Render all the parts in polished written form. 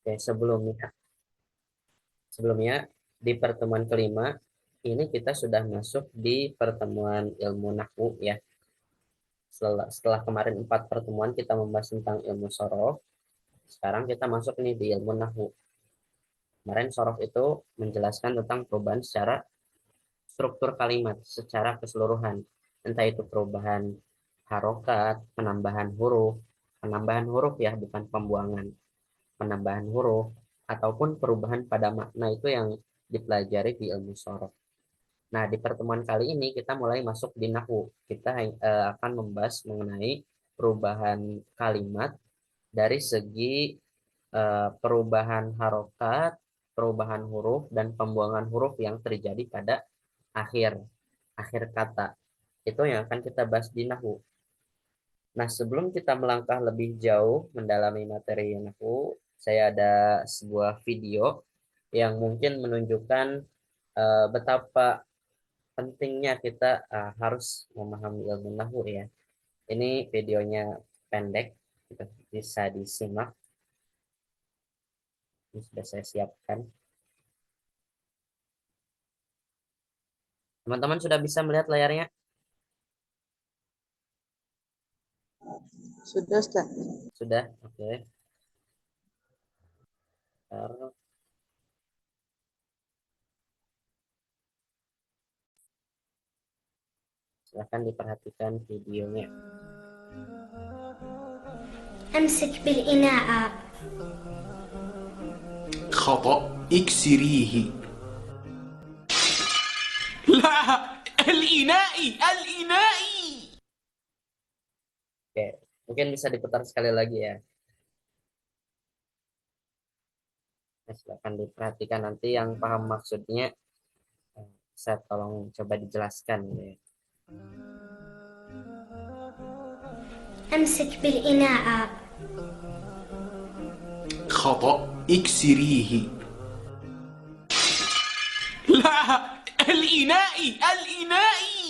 Oke, sebelumnya di pertemuan kelima ini kita sudah masuk di pertemuan ilmu nahwu ya. Setelah kemarin 4 pertemuan kita membahas tentang ilmu sorof, sekarang kita masuk nih di ilmu nahwu. Kemarin sorof itu menjelaskan tentang perubahan secara struktur kalimat secara keseluruhan, entah itu perubahan harokat, penambahan huruf ya, bukan pembuangan, penambahan huruf, ataupun perubahan pada makna itu yang dipelajari di ilmu sorof. Nah, di pertemuan kali ini kita mulai masuk di nahwu. Kita akan membahas mengenai perubahan kalimat dari segi perubahan harokat, perubahan huruf, dan pembuangan huruf yang terjadi pada akhir akhir kata. Itu yang akan kita bahas di nahwu. Nah, sebelum kita melangkah lebih jauh mendalami materi nahwu, saya ada sebuah video yang mungkin menunjukkan betapa pentingnya kita harus memahami ilmu nahwu ya. Ini videonya pendek, kita bisa disimak. Ini sudah saya siapkan. Teman-teman sudah bisa melihat layarnya? Sudah, Ustaz. Sudah, oke. Ntar, silahkan diperhatikan videonya. أمسك بالإناء. خطأ اكسريه. لا، الإنائي الإنائي. Oke, mungkin bisa diputar sekali lagi ya. Nah, silahkan diperhatikan, nanti yang paham maksudnya saya tolong coba dijelaskan ya. أمسك بالإناء. خطأ اكسريه. لا، الإنائي الإنائي.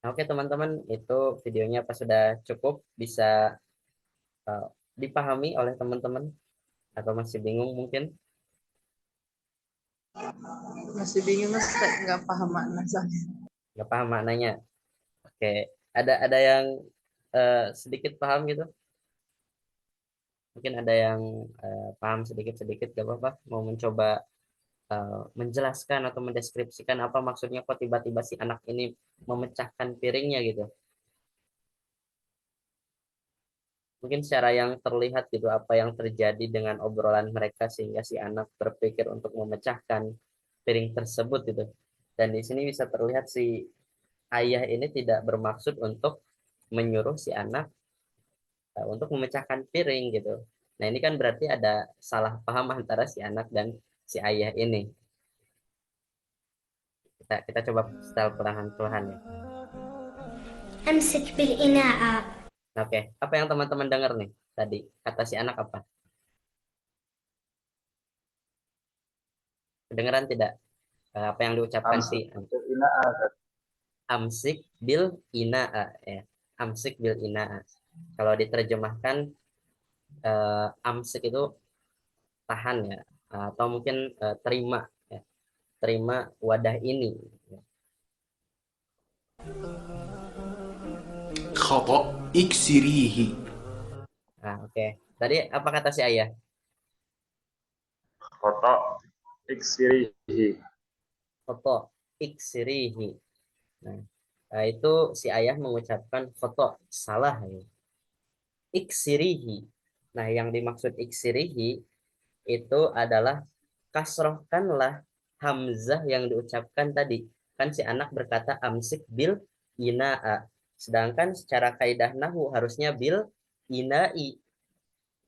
Oke teman-teman, itu videonya apa sudah cukup bisa uh, dipahami oleh teman-teman atau masih bingung mungkin? Masih bingung, Ustaz. Nggak paham makna soalnya. Nggak paham maknanya. Oke, ada yang sedikit paham gitu? Mungkin ada yang paham sedikit-sedikit, gak apa-apa. Mau mencoba menjelaskan atau mendeskripsikan apa maksudnya kok tiba-tiba si anak ini memecahkan piringnya gitu. Mungkin secara yang terlihat gitu apa yang terjadi dengan obrolan mereka sehingga si anak berpikir untuk memecahkan piring tersebut gitu. Dan di sini bisa terlihat si ayah ini tidak bermaksud untuk menyuruh si anak untuk memecahkan piring gitu. Nah, ini kan berarti ada salah paham antara si anak dan si ayah ini. Kita coba setel perlahan-lahan ya. أمسك بالإناء. Oke, apa yang teman-teman dengar nih tadi? Kata si anak apa? Kedengeran tidak? Apa yang diucapkan si amsik bil inaa ya. Amsik bil inaa. Kalau diterjemahkan amsik itu tahan ya, atau mungkin terima ya. Terima wadah ini. خطأ اكسريه. Nah, oke. Tadi apa kata si ayah? Kotok iksirihi. Foto iksirihi. Nah, itu si ayah mengucapkan foto salah ya. Iksirihi. Nah, yang dimaksud iksirihi itu adalah kasrohkanlah hamzah yang diucapkan tadi. Kan si anak berkata amsik bil ina'a. Sedangkan secara kaidah nahu harusnya bil ina'i.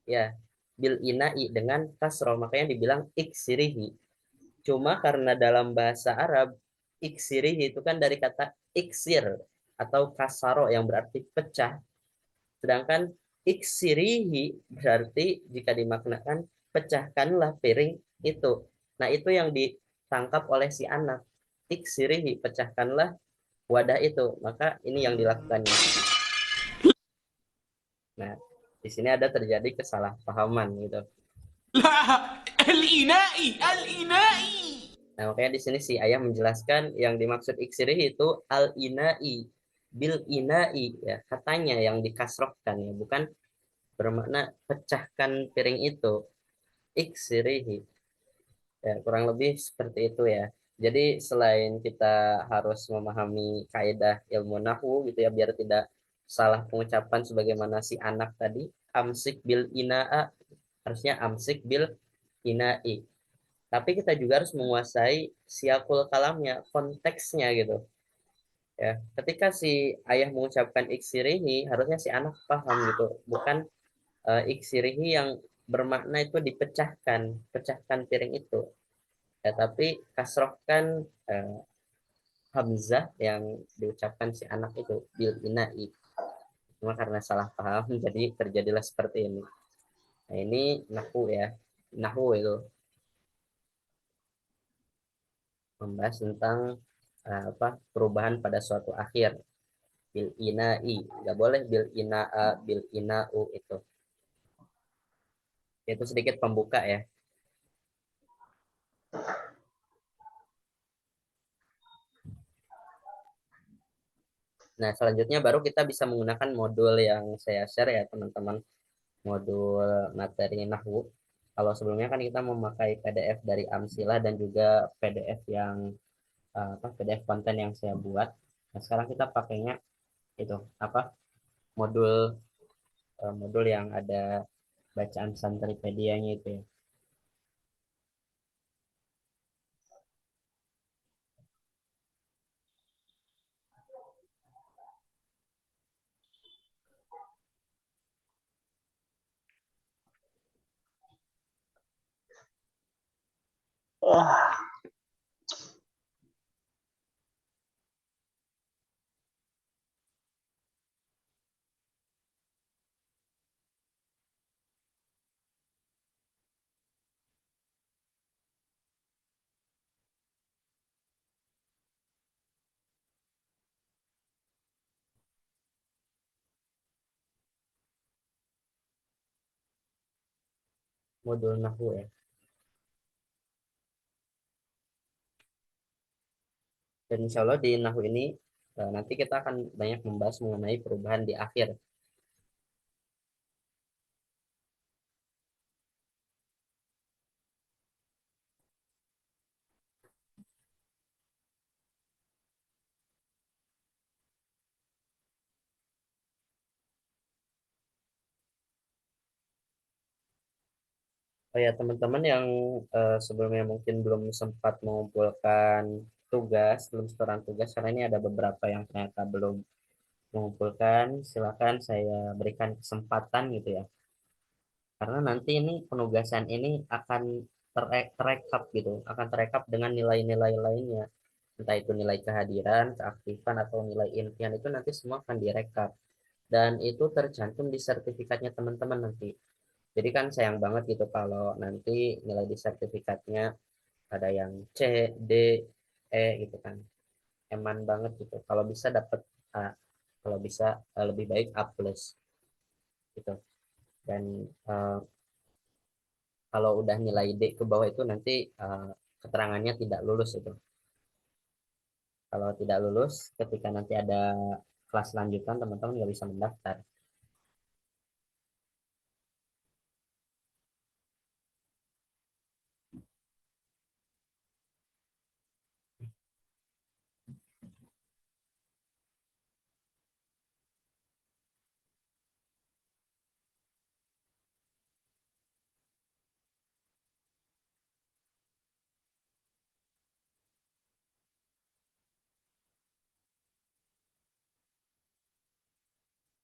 Ya, bil ina'i dengan kasroh. Makanya dibilang iksirihi. Cuma karena dalam bahasa Arab, iksirihi itu kan dari kata iksir atau kasaro yang berarti pecah. Sedangkan iksirihi berarti jika dimaknakan pecahkanlah piring itu. Nah, itu yang ditangkap oleh si anak. Iksirihi, pecahkanlah wadah itu. Maka ini yang dilakukannya. Nah, Di sini ada terjadi kesalahpahaman gitu. لا الإنائي الإنائي. Nah, makanya di sini si ayah menjelaskan yang dimaksud iksirih itu al-inai, bil inai, ya katanya yang dikasrohkan, ya bukan bermakna pecahkan piring itu, iksirihi, ya kurang lebih seperti itu ya. Jadi selain kita harus memahami kaidah ilmu nahwu gitu ya, biar tidak salah pengucapan sebagaimana si anak tadi, amsik bil inaa, harusnya amsik bil inai. Tapi kita juga harus menguasai siakul kalamnya, konteksnya gitu. Ya, ketika si ayah mengucapkan iksirihi, harusnya si anak paham gitu, bukan iksirihi yang bermakna itu dipecahkan, pecahkan piring itu. Ya, tapi kasrohkan hamzah yang diucapkan si anak itu bil inai. Cuma karena salah paham, jadi terjadilah seperti ini. Nah, ini nahu ya, nahu itu membahas tentang apa perubahan pada suatu akhir bil inai, nggak boleh bil inaa bil inau itu sedikit pembuka ya. Nah selanjutnya baru kita bisa menggunakan modul yang saya share ya teman-teman, modul materi nahwu. Kalau sebelumnya kan kita memakai PDF dari Amsila dan juga PDF yang apa PDF konten yang saya buat. Nah sekarang kita pakainya itu apa modul modul yang ada bacaan santripedianya itu ya. Modul nahwu ya. Dan insya Allah di nahwu ini nanti kita akan banyak membahas mengenai perubahan di akhir. Oh ya teman-teman yang sebelumnya mungkin belum sempat mengumpulkan tugas, belum setoran tugas, karena ini ada beberapa yang ternyata belum mengumpulkan, silakan saya berikan kesempatan gitu ya. Karena nanti ini penugasan ini akan terekap gitu, akan terekap dengan nilai-nilai lainnya. Entah itu nilai kehadiran, keaktifan, atau nilai impian itu nanti semua akan direkap. Dan itu tercantum di sertifikatnya teman-teman nanti. Jadi kan sayang banget gitu kalau nanti nilai di sertifikatnya ada yang C, D, E gitu kan. Eman banget gitu. Kalau bisa dapat A, kalau bisa lebih baik A plus gitu. Dan eh, kalau udah nilai D ke bawah itu nanti keterangannya tidak lulus itu. Kalau tidak lulus, ketika nanti ada kelas lanjutan teman-teman nggak bisa mendaftar.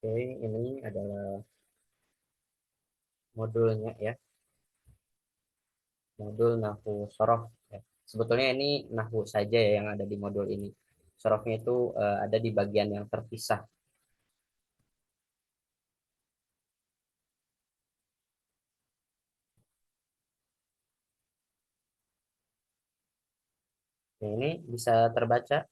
Oke, ini adalah modulnya ya, modul nahwu sorof ya. Sebetulnya ini nahwu saja ya yang ada di modul ini. Sorofnya itu ada di bagian yang terpisah. Nah, ini bisa terbaca.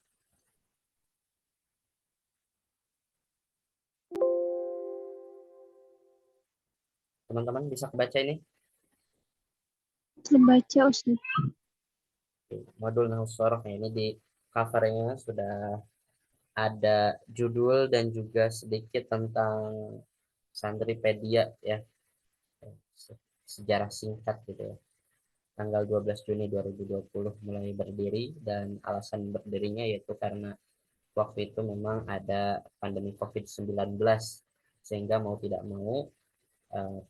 Teman-teman bisa baca ini? Terbaca Ustaz. Modul Nahwu Shoroh ini di covernya sudah ada judul dan juga sedikit tentang Santripedia ya, sejarah singkat gitu ya. Tanggal 12 Juni 2020 mulai berdiri, dan alasan berdirinya yaitu karena waktu itu memang ada pandemi COVID-19, sehingga mau tidak mau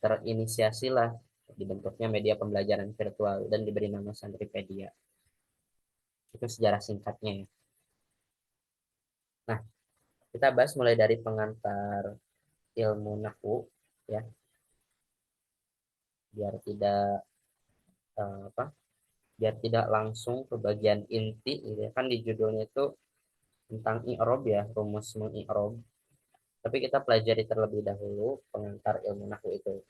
terinisiasilah dibentuknya media pembelajaran virtual dan diberi nama Santripedia. Itu sejarah singkatnya ya. Nah, kita bahas mulai dari pengantar ilmu nahwu ya, biar tidak apa? Biar tidak langsung ke bagian inti gitu ya. Kan di judulnya itu tentang i'rab ya, rumus mengi'rab. Tapi kita pelajari terlebih dahulu pengantar ilmu nahwu itu.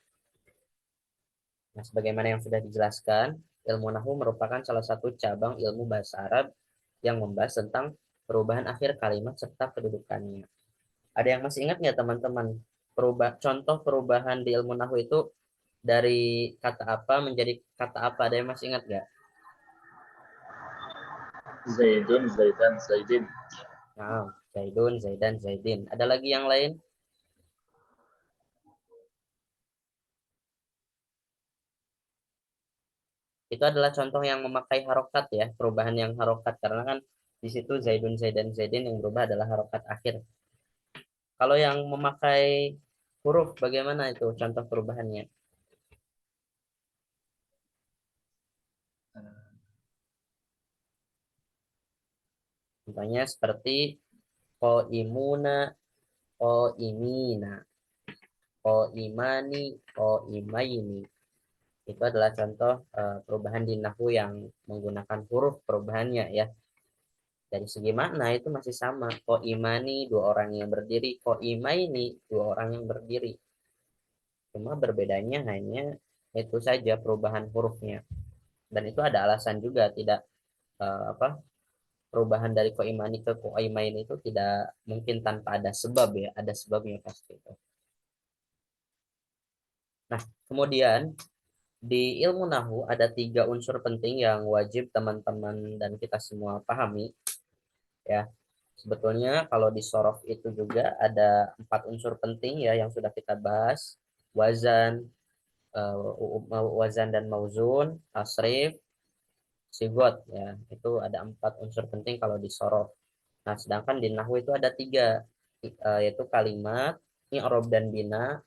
Nah, sebagaimana yang sudah dijelaskan, ilmu nahwu merupakan salah satu cabang ilmu bahasa Arab yang membahas tentang perubahan akhir kalimat serta kedudukannya. Ada yang masih ingat nggak teman-teman? Contoh perubahan di ilmu nahwu itu dari kata apa menjadi kata apa? Ada yang masih ingat nggak? Zaidun, Zaidan, Zaidin. Nah, Zaidun, Zaidan, Zaidin. Ada lagi yang lain? Itu adalah contoh yang memakai harokat ya, perubahan yang harokat, karena kan di situ Zaidun, Zaidan, Zaidin yang berubah adalah harokat akhir. Kalau yang memakai huruf, bagaimana itu contoh perubahannya? Contohnya seperti qaimuna, qaimina, qaimani, qaimaini. Itu adalah contoh perubahan di nahwu yang menggunakan huruf perubahannya ya. Dari segi makna itu masih sama. Qaimani, dua orang yang berdiri. Qaimaini, dua orang yang berdiri. Cuma berbedanya hanya itu saja, perubahan hurufnya. Dan itu ada alasan juga, tidak apa, perubahan dari qaimani ke qaimaini itu tidak mungkin tanpa ada sebab ya, ada sebabnya pasti itu. Nah, kemudian di ilmu nahwu ada 3 unsur penting yang wajib teman-teman dan kita semua pahami ya. Sebetulnya kalau di sorof itu juga ada 4 unsur penting ya yang sudah kita bahas. Wazan, wazan dan mauzun, tasrif, sigot ya. Itu ada 4 unsur penting kalau di sorof. Nah, sedangkan di nahwu itu ada 3, yaitu kalimat, i'rab dan bina,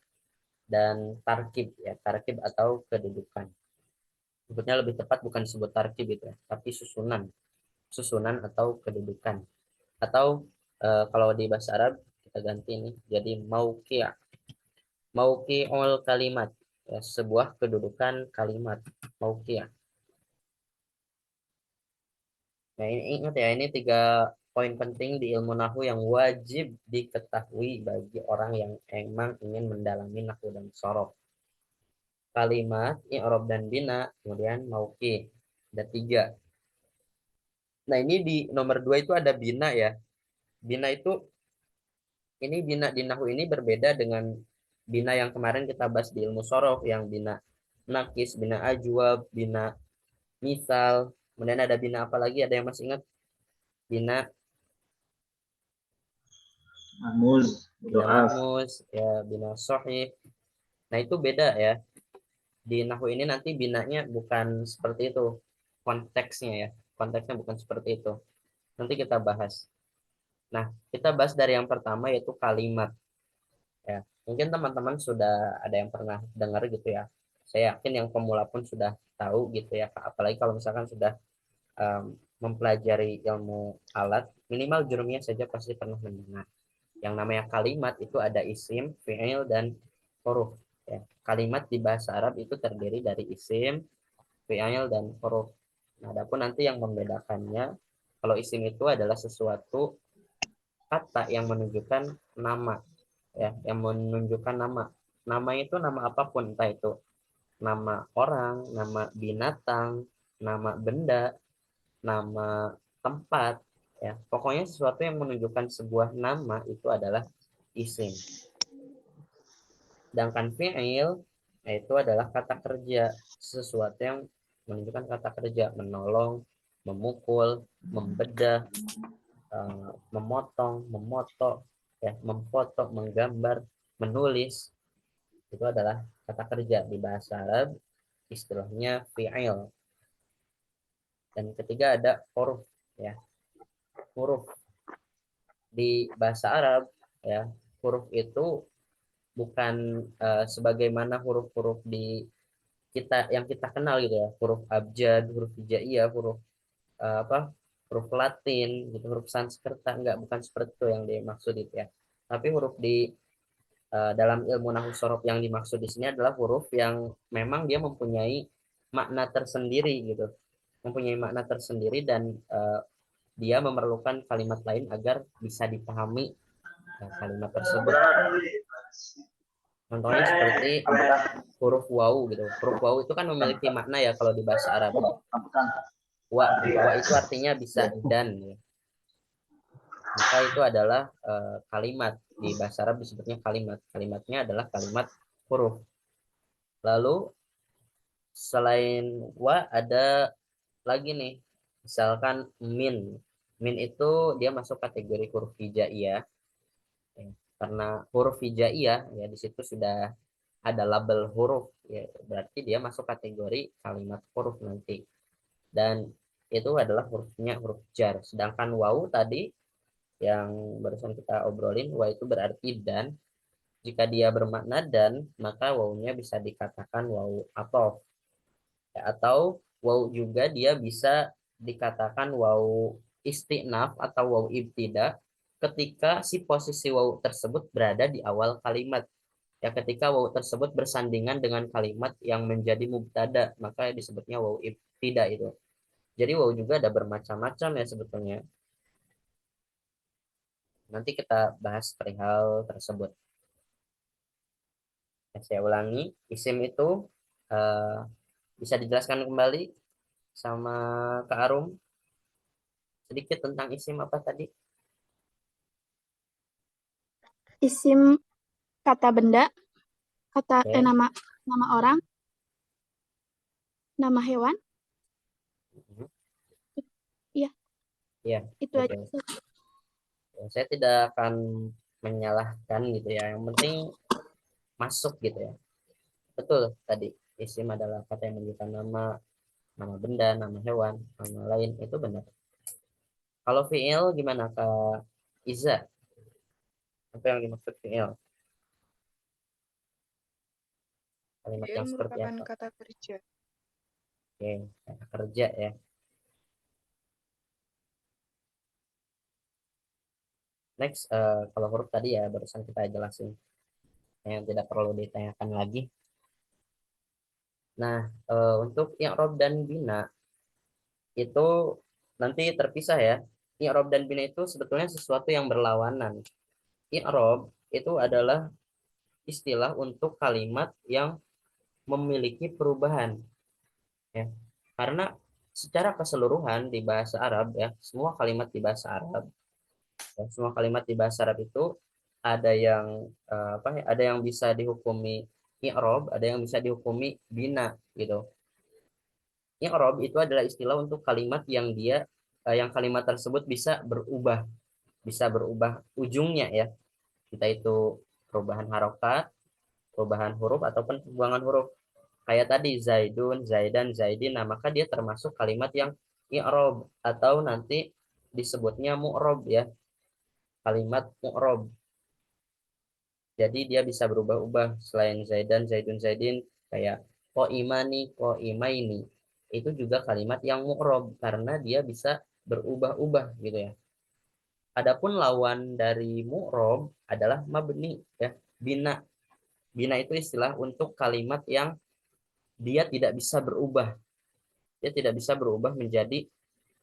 dan tarkib ya, tarkib atau kedudukan. Sebutnya lebih tepat bukan disebut tarkib itu ya, tapi susunan, susunan atau kedudukan. Atau kalau di bahasa Arab kita ganti ini jadi mauqi', mauqi'ul kalimat ya, sebuah kedudukan kalimat, mauqi'. Nah, ini ingat ya, ini 3 poin penting di ilmu nahwu yang wajib diketahui bagi orang yang emang ingin mendalami nahwu dan sorof. Kalimat, i'rab dan bina, kemudian mauqi'. Ada 3. Nah, ini di nomor 2 itu ada bina ya. Bina itu, ini bina di nahwu ini berbeda dengan bina yang kemarin kita bahas di ilmu sorof, yang bina nakis, bina ajwab, bina misal. Kemudian ada bina apa lagi? Ada yang masih ingat? Bina Mahmuz, bina Do'af. mahmus, ya, bina sahih. Nah, itu beda ya. Di nahwu ini nanti binanya bukan seperti itu konteksnya ya. Konteksnya bukan seperti itu. Nanti kita bahas. Nah, kita bahas dari yang pertama yaitu kalimat. Ya, mungkin teman-teman sudah ada yang pernah dengar gitu ya. Saya yakin yang pemula pun sudah tahu gitu ya. Apalagi kalau misalkan sudah mempelajari ilmu alat, minimal jurumnya saja pasti pernah mendengar. Yang namanya kalimat itu ada isim, fi'il, dan huruf. Ya. Kalimat di bahasa Arab itu terdiri dari isim, fi'il, dan huruf. Nah, adapun nanti yang membedakannya, kalau isim itu adalah sesuatu kata yang menunjukkan nama, ya, yang menunjukkan nama. Nama itu nama apapun, entah itu nama orang, nama binatang, nama benda, nama tempat, ya. Pokoknya sesuatu yang menunjukkan sebuah nama itu adalah isim. Sedangkan fi'il Nah, itu adalah kata kerja, sesuatu yang menunjukkan kata kerja, menolong, memukul, membedah, memotong, memoto, ya, memfoto, menggambar, menulis. Itu adalah kata kerja di bahasa Arab, istilahnya fi'il. Dan ketiga ada huruf, ya. Huruf di bahasa Arab, ya, huruf itu bukan sebagaimana huruf-huruf di kita yang kita kenal gitu ya, huruf abjad, huruf hijaiyah, huruf apa, huruf Latin gitu, huruf Sanskerta, enggak, bukan seperti itu yang dimaksud itu ya. Tapi huruf di dalam ilmu nahwu sorof yang dimaksud di sini adalah huruf yang memang dia mempunyai makna tersendiri gitu, mempunyai makna tersendiri, dan dia memerlukan kalimat lain agar bisa dipahami kalimat tersebut. Contohnya seperti huruf waw gitu. Huruf waw itu kan memiliki makna ya kalau di bahasa Arab. Wa, wa itu artinya bisa dan. Ya. Maka itu adalah kalimat di bahasa Arab disebutnya kalimat. Kalimatnya adalah kalimat huruf. Lalu selain wa ada lagi nih, misalkan min. Min itu dia masuk kategori huruf hijaiyah. Ya, karena huruf hijaiyah ya di situ sudah ada label huruf ya, berarti dia masuk kategori kalimat huruf nanti, dan itu adalah hurufnya huruf jar. Sedangkan waw tadi yang barusan kita obrolin, waw itu berarti dan. Jika dia bermakna dan, maka wawnya bisa dikatakan waw athof ya, atau waw juga dia bisa dikatakan waw istinaf atau waw ibtida ketika si posisi waw tersebut berada di awal kalimat. Ya, ketika waw tersebut bersandingan dengan kalimat yang menjadi mubtada, maka disebutnya waw ibtida itu. Jadi waw juga ada bermacam-macam ya sebetulnya. Nanti kita bahas perihal tersebut. Ya, saya ulangi, isim itu bisa dijelaskan kembali sama Kak Arum sedikit tentang isim apa tadi? Isim kata benda, kata Oke. nama nama orang, nama hewan. Iya, Iya, itu aja. betul. Ya, saya tidak akan menyalahkan gitu ya. Yang penting masuk gitu ya. Betul tadi. Isim adalah kata yang menunjukkan nama, nama benda, nama hewan, nama lain, itu benar. Kalau fi'il gimana Kak Iza? Apa yang dimaksud fi'il? Kalimat Fi'il yang seperti merupakan apa? kata kerja. Oke, kata kerja ya. Next, kalau huruf tadi ya barusan kita jelasin, yang tidak perlu ditanyakan lagi. Nah, untuk i'rab dan bina itu nanti terpisah ya. I'rab dan bina itu sebetulnya sesuatu yang berlawanan. I'rab itu adalah istilah untuk kalimat yang memiliki perubahan ya. Karena secara keseluruhan di bahasa Arab ya, semua kalimat di bahasa Arab ya, semua kalimat di bahasa Arab itu ada yang apa ya, ada yang bisa dihukumi i'rab, ada yang bisa dihukumi bina gitu. I'rab itu adalah istilah untuk kalimat yang dia yang kalimat tersebut bisa berubah ujungnya ya. Kita itu perubahan harokat, perubahan huruf ataupun pembuangan huruf. Kayak tadi Zaidun, Zaidan, Zaidin, nah maka dia termasuk kalimat yang i'rab atau nanti disebutnya mu'rab ya, kalimat mu'rab. Jadi dia bisa berubah-ubah selain Zaidan, Zaidun, Zaidin, kayak ko imani, ko imaini. Itu juga kalimat yang mu'rab karena dia bisa berubah-ubah gitu ya. Adapun lawan dari mu'rab adalah mabni ya, bina. Bina itu istilah untuk kalimat yang dia tidak bisa berubah. Dia tidak bisa berubah menjadi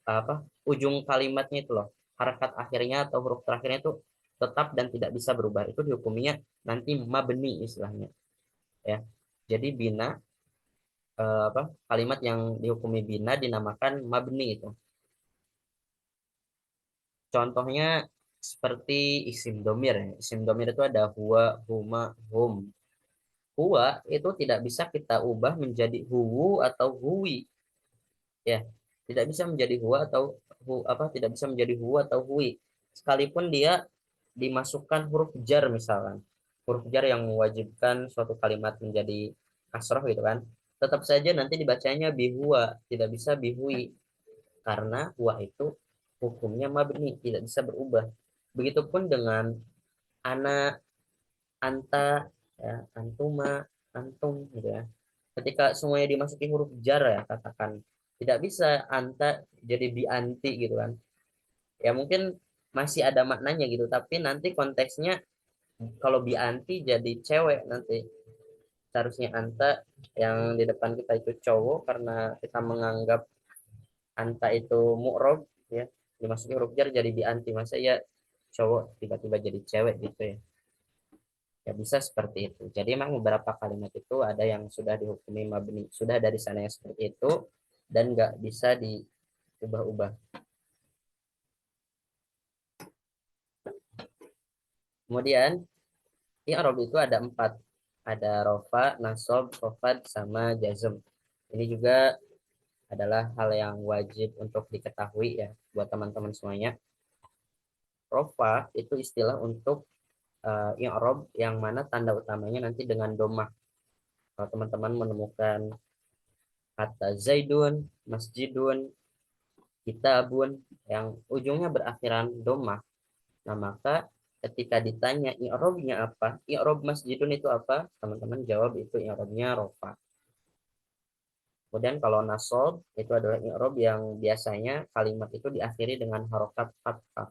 apa? Ujung kalimatnya itu loh. Harakat akhirnya atau huruf terakhirnya itu tetap dan tidak bisa berubah. Itu dihukuminya nanti mabni istilahnya. Ya. Jadi bina apa? Kalimat yang dihukumi bina dinamakan mabni itu. Contohnya seperti isim domir ya. Isim domir itu ada huwa, huma, hum. Huwa itu tidak bisa kita ubah menjadi huwu atau huwi, ya. Tidak bisa menjadi huwa atau tidak bisa menjadi huwa atau huwi. Sekalipun dia dimasukkan huruf jar misalkan. Huruf jar yang mewajibkan suatu kalimat menjadi kasroh gitu kan. Tetap saja nanti dibacanya bihuwa, tidak bisa bihui. Karena huwa itu hukumnya mabni, tidak bisa berubah. Begitupun dengan ana, anta, ya, antuma, antum gitu ya. Ketika semuanya dimasuki huruf jar ya, katakan tidak bisa anta jadi bianti gitu kan. Ya mungkin masih ada maknanya gitu, tapi nanti konteksnya kalau bianti jadi cewek nanti. Seharusnya anta yang di depan kita itu cowok karena kita menganggap anta itu mu'rob ya, dimasuki huruf jar jadi bianti, masa ya cowok tiba-tiba jadi cewek gitu ya. Ya bisa seperti itu. Jadi memang beberapa kalimat itu ada yang sudah dihukumi mabni, sudah dari sana yang seperti itu dan nggak bisa diubah-ubah. Kemudian i'rab itu ada 4. Ada rofa, nasob, khofad, sama jazm. Ini juga adalah hal yang wajib untuk diketahui ya buat teman-teman semuanya. Rofa itu istilah untuk i'rab yang mana tanda utamanya nanti dengan domah. Kalau teman-teman menemukan kata zaidun, masjidun, kitabun yang ujungnya berakhiran domah, nah maka ketika ditanya i'rabnya apa, i'rab masjidun itu apa, teman-teman jawab itu i'rabnya rofa. Kemudian kalau nasob itu adalah i'rab yang biasanya kalimat itu diakhiri dengan harokat fathah,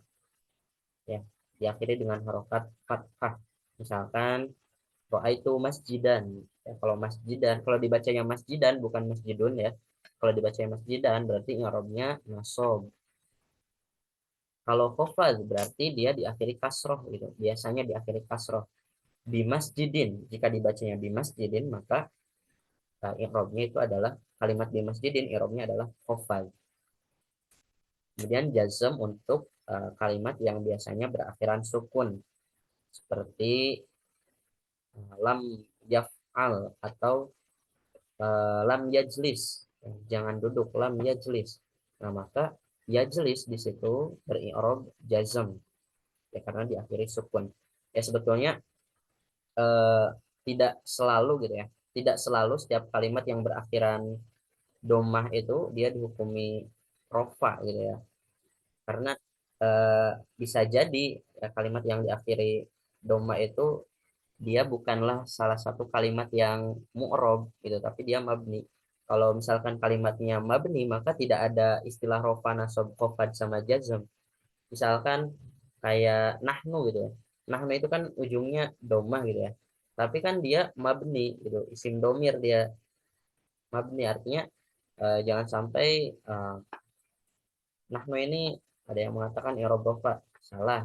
ya, diakhiri dengan harokat fathah. Misalkan itu masjidan. Ya, kalau masjidan, kalau dibacanya masjidan bukan masjidun ya. Kalau dibacanya masjidan berarti i'rabnya nasob. Kalau khofad berarti dia diakhiri kasroh gitu. Biasanya diakhiri kasroh. Bimasjidin, jika dibacanya bimasjidin maka i'rabnya itu adalah kalimat bimasjidin, i'rabnya adalah khofad. Kemudian jazm untuk kalimat yang biasanya berakhiran sukun seperti lam yaf'al atau lam yajlis, jangan duduk, lam yajlis. Nah maka yajlis di situ beri'rab jazm ya karena diakhiri sukun. Ya sebetulnya eh, tidak selalu gitu ya, tidak selalu setiap kalimat yang berakhiran domah itu dia dihukumi rofa gitu ya, karena bisa jadi ya, kalimat yang diakhiri domah itu dia bukanlah salah satu kalimat yang mu'rob gitu, tapi dia mabni. Kalau misalkan kalimatnya mabni, maka tidak ada istilah rofa, nasob, khofad, sama jazm. Misalkan kayak nahnu gitu ya. Nahnu itu kan ujungnya domah gitu ya. Tapi kan dia mabni gitu, isim domir dia mabni, artinya jangan sampai nahnu ini ada yang mengatakan i'rab rofa, salah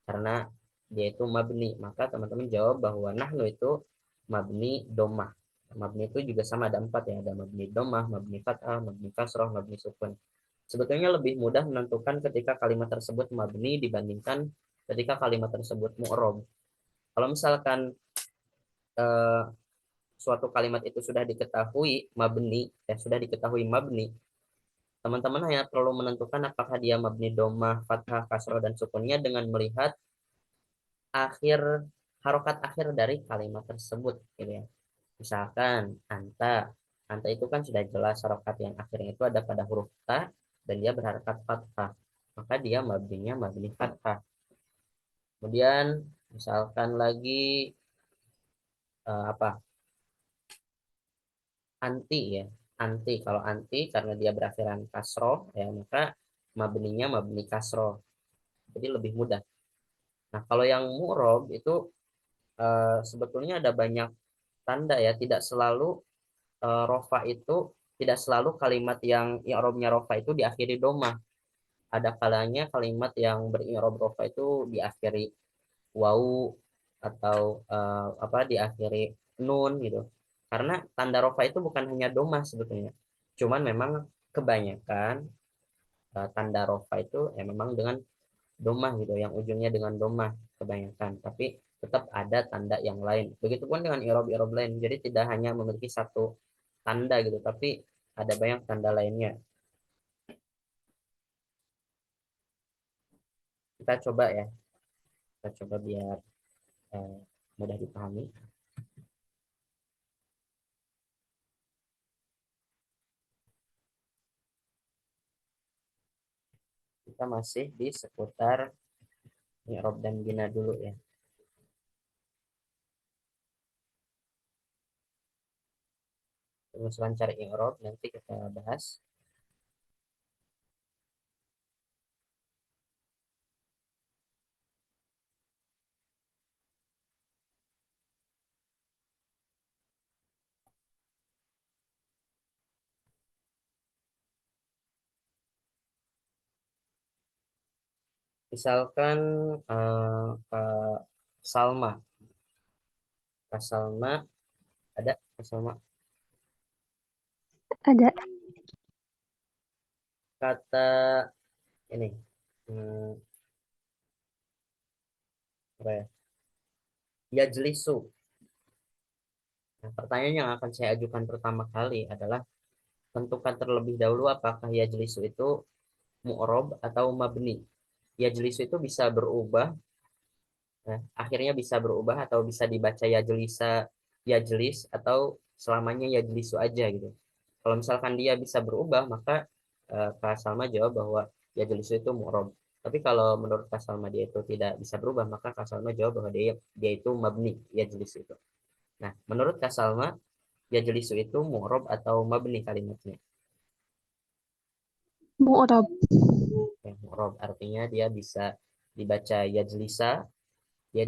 karena dia itu mabni. Maka teman-teman jawab bahwa nahnu itu mabni domah. Mabni itu juga sama ada 4 ya, ada mabni domah, mabni fathah, mabni kasroh, mabni sukun. Sebetulnya lebih mudah menentukan ketika kalimat tersebut mabni dibandingkan ketika kalimat tersebut mu'rob. Kalau misalkan eh, suatu kalimat itu sudah diketahui mabni, ya sudah diketahui mabni, teman-teman hanya perlu menentukan apakah dia mabni domah, fathah, kasroh, dan sukunnya dengan melihat akhir harokat akhir dari kalimat tersebut gitu ya. Misalkan anta itu kan sudah jelas harokat yang akhirnya itu ada pada huruf ta dan dia berharokat fathah, maka dia mabninya mabni fathah. Kemudian misalkan lagi apa, anti ya, anti, kalau anti karena dia berakhiran kasroh ya maka mabninya mabni kasroh, jadi lebih mudah. Nah kalau yang mu'rob itu sebetulnya ada banyak tanda ya, tidak selalu rofa itu, tidak selalu kalimat yang i'robnya rofa itu diakhiri domah. Ada kalanya kalimat yang beri'rob rofa itu diakhiri wau atau diakhiri nun gitu. Karena tanda rofa itu bukan hanya domah sebetulnya. Cuman memang kebanyakan tanda rofa itu ya memang dengan domah gitu, yang ujungnya dengan domah kebanyakan. Tapi tetap ada tanda yang lain. Begitupun dengan i'rab lain. Jadi tidak hanya memiliki satu tanda gitu, tapi ada banyak tanda lainnya. Kita coba ya. Kita coba biar mudah dipahami. Kita masih di seputar i'rab dan bina dulu ya. Terus lancar i'rab nanti kita bahas. Misalkan Kak Salma. Kak Salma, ada Kak Salma? Ada. Kata ini, hmm, apa ya? Yajlisu. Nah, pertanyaan yang akan saya ajukan pertama kali adalah tentukan terlebih dahulu apakah yajlisu itu mu'rob atau mabni. Yajlisu itu bisa berubah, nah, akhirnya bisa berubah atau bisa dibaca yajlisa, yajlis, atau selamanya yajlisu aja gitu. Kalau misalkan dia bisa berubah, maka Kak Salma jawab bahwa yajlisu itu mu'rob. Tapi kalau menurut Kak Salma dia itu tidak bisa berubah, maka Kak Salma jawab bahwa dia itu mabni, yajlisu itu. Nah, menurut Kak Salma, yajlisu itu mu'rob atau mabni kalimatnya? Mu'rab. Ya, mu'rob artinya dia bisa dibaca yajlisa, dia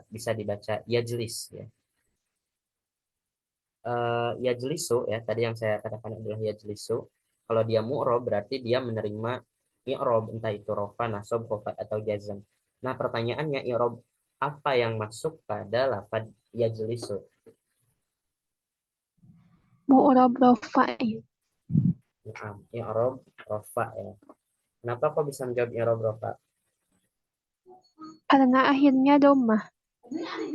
bisa dibaca yajlis ya. Yajlisu ya, tadi yang saya katakan adalah yajlisu. Kalau dia mu'rob berarti dia menerima i'rob, entah itu rofa, nasab, khofat atau jazm. Nah, pertanyaannya i'rob apa yang masuk pada lafaz yajlisu? Mu'rab rafa'i. Nah, i'rob rofa ya. Kenapa kok bisa menjawab i'rob rofa? Karena akhirnya domah.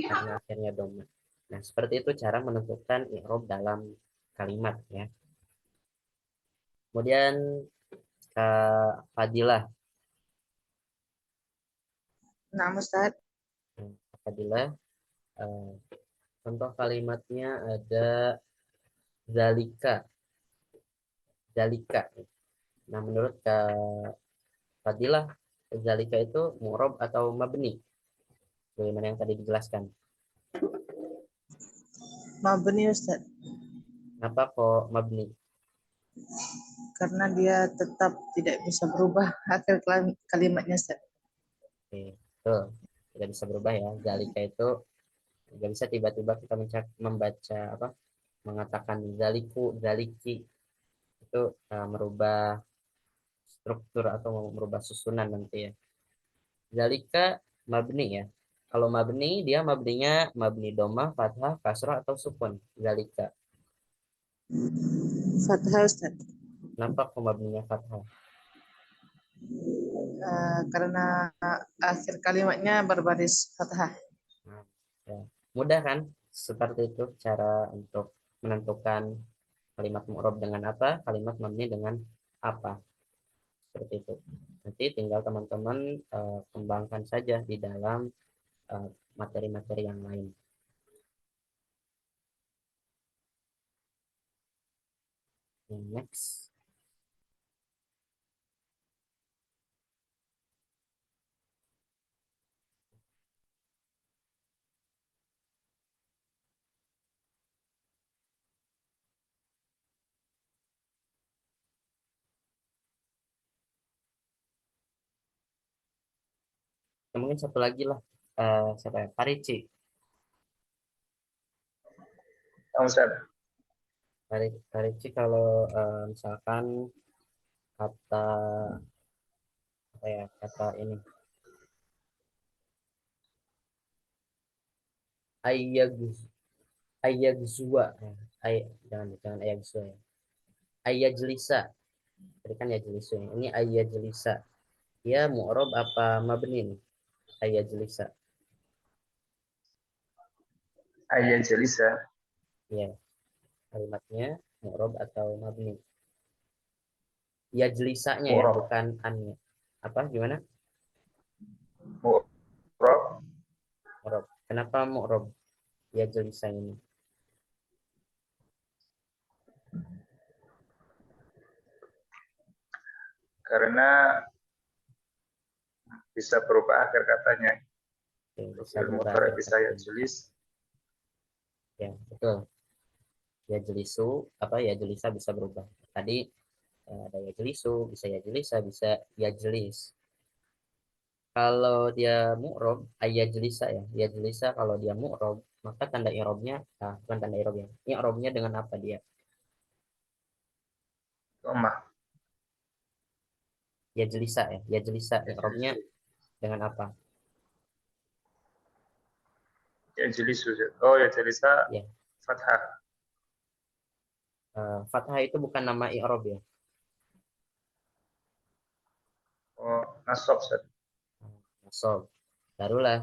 Karena akhirnya doma. Nah, seperti itu cara menentukan i'rob dalam kalimat ya. Kemudian Kak Fadilah. Nah, Ustaz, Nah, Kak Fadilah, eh, contoh kalimatnya ada zalika. Zalika. Nah, menurut Kak Fadilah, zalika itu mu'rob atau mabni? Bagaimana yang tadi dijelaskan? mabni Ustaz, Kenapa kok mabni? karena dia tetap tidak bisa berubah akhir kalimatnya Ustaz. Oke, betul. Tidak bisa berubah ya. Zalika itu tidak bisa tiba-tiba kita membaca apa? Mengatakan zaliku, zaliki itu merubah struktur atau merubah susunan nanti ya. Zalika mabni ya. Kalau mabni dia mabninya mabni domah, fathah, kasrah atau sukun. Zalika. Fathah Ustaz. Kenapa kok mabninya fathah? Karena akhir kalimatnya berbaris fathah. Nah, ya. Mudah kan? Seperti itu cara untuk menentukan kalimat mu'rab dengan apa, kalimat mabni dengan apa. Seperti itu. Nanti tinggal teman-teman kembangkan saja di dalam materi-materi yang lain. Next. Mungkin satu lagi lah. Siapa ya? Parici. Ustaz. Parici kalau misalkan kata apa ya, kata ini ayaguz ayagzua ya. Jangan ayagzua ya. Ayajlisa. Tadi kan yajlisu ya. Ini ayajlisa. Dia mu'rob apa mabni nih? Ayajlisa. ayat jalisa. Ya, kalimatnya mu'rob atau mabni. Ya jelisanya ya, Mu'rob. bukan annya. Apa gimana? Mu'rob. Mu'rob. Kenapa mu'rob? Ya jelisa ini. Karena bisa berubah akhir katanya. Oke, Untuk bisa fi'il berubah mudhari akhir bisa ya katanya. jelis. Ya, betul. Ya jelisu, apa ya jelisa bisa berubah. Tadi ada ya jelisu, bisa ya jelisa, bisa ya jelis. Kalau dia mu'rob, ayat jelisa ya. Ya jelisa kalau dia mu'rob, maka tanda i'robnya, bukan tanda i'rob ya. I'robnya dengan apa dia? Dhammah. Ya jelisa ya. Ya jelisa Ya i'robnya jelisu. dengan apa? Ya jelisu. Oh ya jelisa Ya, fathah. fathah itu bukan nama i'rob ya. Oh nasab. Nasob. Barulah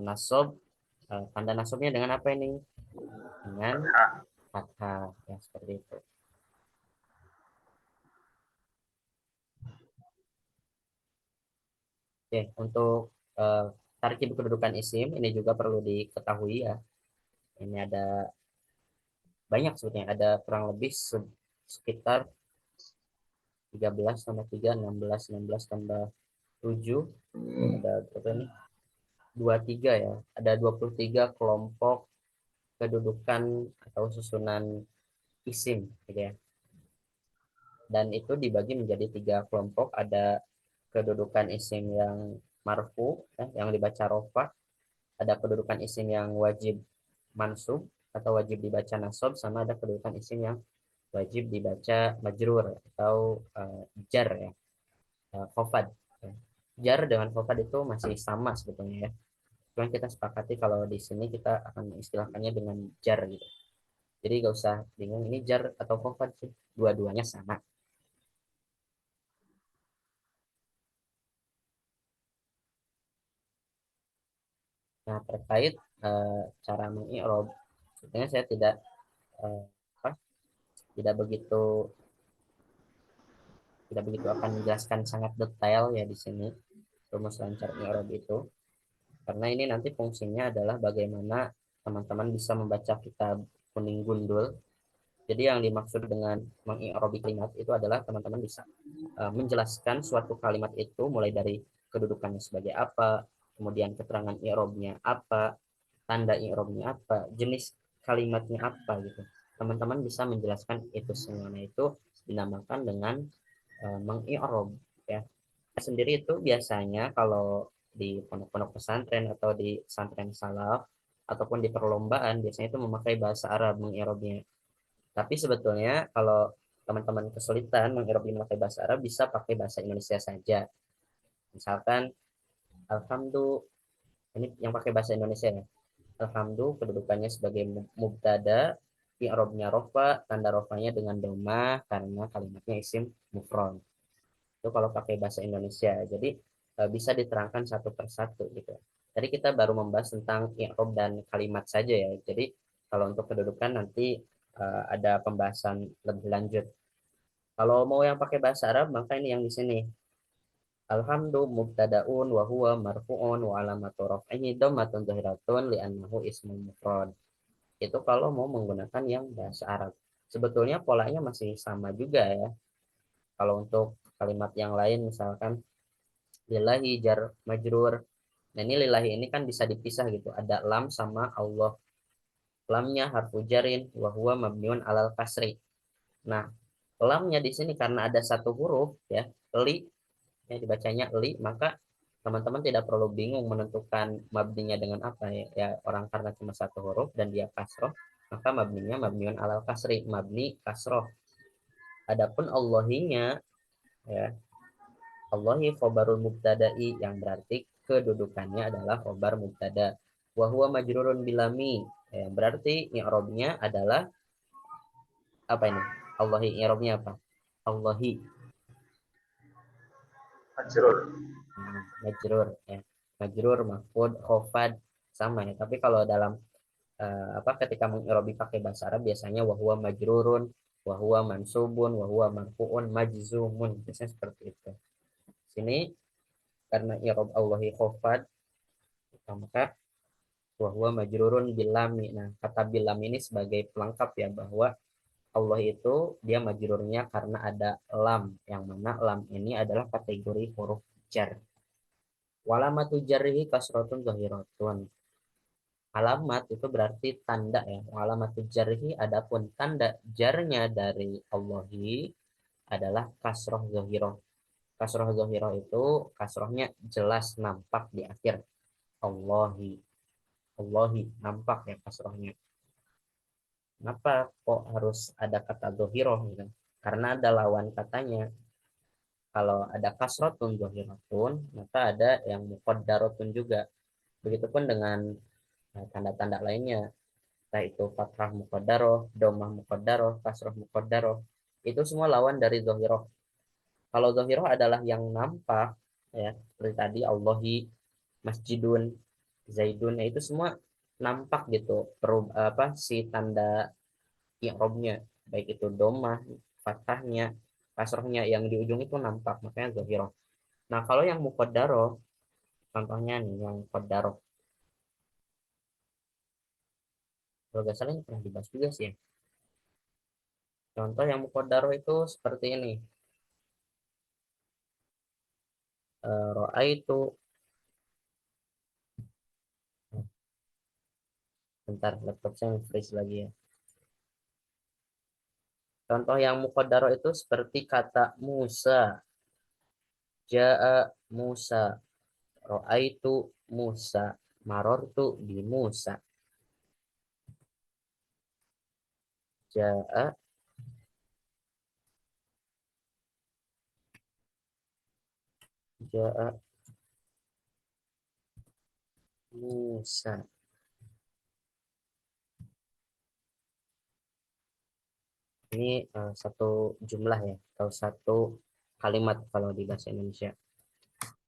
nasob, tanda nasobnya dengan apa ini? Dengan Fathah. fathah ya seperti itu. Oke, untuk tarkib kedudukan isim ini juga perlu diketahui ya. Ini ada banyak sebetulnya, ada kurang lebih sekitar 13 tambah 3, 16, 16 tambah 7, ada berapa ini? 23 ya. Ada 23 kelompok kedudukan atau susunan isim gitu ya. Dan itu dibagi menjadi 3 kelompok, ada kedudukan isim yang marfu ya, yang dibaca rofa, ada kedudukan isim yang wajib mansub atau wajib dibaca nasab, sama ada kedudukan isim yang wajib dibaca majrur atau jar ya, khofad. Jar dengan khofad itu masih sama sebetulnya ya. Cuma kita sepakati kalau di sini kita akan mengistilahkannya dengan jar gitu. Jadi gak usah bingung ini jar atau khofad sih. Dua-duanya sama. Nah, terkait cara mengi'rab, sebetulnya saya tidak eh, apa, tidak begitu tidak begitu akan menjelaskan sangat detail ya di sini rumus lancar i'rab itu, karena ini nanti fungsinya adalah bagaimana teman-teman bisa membaca kitab kuning gundul. Jadi yang dimaksud dengan mengi'rabi kalimat itu adalah teman-teman bisa menjelaskan suatu kalimat itu mulai dari kedudukannya sebagai apa, kemudian keterangan i'rabnya apa, tanda i'rabnya apa, jenis kalimatnya apa gitu. Teman-teman bisa menjelaskan itu semua. Nah, itu dinamakan dengan mengi'rab ya. Sendiri itu biasanya kalau di pondok-pondok pesantren atau di pesantren salaf ataupun di perlombaan biasanya itu memakai bahasa Arab mengi'rabnya. Tapi sebetulnya kalau teman-teman kesulitan mengi'rab memakai bahasa Arab bisa pakai bahasa Indonesia saja. Misalkan alhamdulillah, ini yang pakai bahasa Indonesia ya. Alhamdulillah kedudukannya sebagai mubtada, i'rabnya rofa, tanda rofanya dengan doma karena kalimatnya isim mufrad. Itu kalau pakai bahasa Indonesia. Jadi bisa diterangkan satu persatu gitu. Tadi kita baru membahas tentang i'rab dan kalimat saja ya. Jadi kalau untuk kedudukan nanti ada pembahasan lebih lanjut. Kalau mau yang pakai bahasa Arab maka ini yang di sini. Alhamdulillah mubtadaun wa huwa marfu'un wa alamatu raf'ihi dhammatun zahiratun li'annahu ismun mufrad. Itu kalau mau menggunakan yang bahasa Arab. Sebetulnya polanya masih sama juga ya. Kalau untuk kalimat yang lain misalkan lillahi jar majrur. Nah, ini lillahi ini kan bisa dipisah gitu. Ada lam sama Allah. Lamnya harfu jarin wa huwa mabniun alal kasri. Nah, lamnya di sini karena ada satu huruf ya, li ya dibacanya li, maka teman-teman tidak perlu bingung menentukan mabninya dengan apa ya. Ya orang karena cuma satu huruf dan dia kasroh, maka mabninya mabniun alal kasri, mabni kasroh. Adapun Allahinya ya, Allahi khobarul mubtada'i yang berarti kedudukannya adalah khobar mubtada. Wa huwa majrurun bilami. Ya, berarti i'rabnya adalah apa ini? Allahi i'rabnya apa? Allahi Majrur. majrur ya. Majrur, mahfud, khofad sama ya. Tapi kalau dalam ketika mengirobi pakai bahasa Arab biasanya wahwa majrurun, wahwa mansubun, wahwa marfuun, majzumun, biasanya seperti itu. Sini karena irob Allahi khofad, maka wahwa majrurun bilami. Nah, kata bilam ini sebagai pelengkap ya bahwa Allah itu dia majrurnya karena ada lam, yang mana lam ini adalah kategori huruf jar. Walamatu jarrihi kasrotun zahiratun. Alamat itu berarti tanda ya. Walamatu jarrihi adapun tanda jarnya dari Allahi adalah kasroh zahiroh. Kasroh zahiroh itu kasrohnya jelas nampak di akhir. Allahi. Allahi nampak ya kasrohnya. Kenapa kok harus ada kata zahiroh gitu? Karena ada lawan katanya. Kalau ada kasrotun zahiratun, maka ada yang muqaddaratun juga. Begitupun dengan tanda-tanda lainnya, entah itu fathah muqaddaroh, dhammah muqaddaroh, kasroh muqaddaroh. Itu semua lawan dari zahiroh. Kalau zahiroh adalah yang nampak, ya, seperti tadi Allahi, masjidun, zaidun, itu semua nampak gitu. Si tanda i'rabnya, baik itu dhammah, fathahnya, kasrohnya yang di ujung itu nampak, makanya zahiroh. Nah, kalau yang muqaddaroh, contohnya nih yang muqaddaroh. Kalau nggak salah ini pernah dibahas juga sih ya. Contoh yang muqaddaroh itu seperti ini. Ra'aitu, bentar laptop saya freeze lagi ya. Contoh yang muqaddaroh itu seperti kata Musa. Ja'a Musa. Ra'aitu Musa. Marortu bi Musa. Ja'a Ja'a Musa. Ini satu jumlah ya, atau satu kalimat kalau di bahasa Indonesia.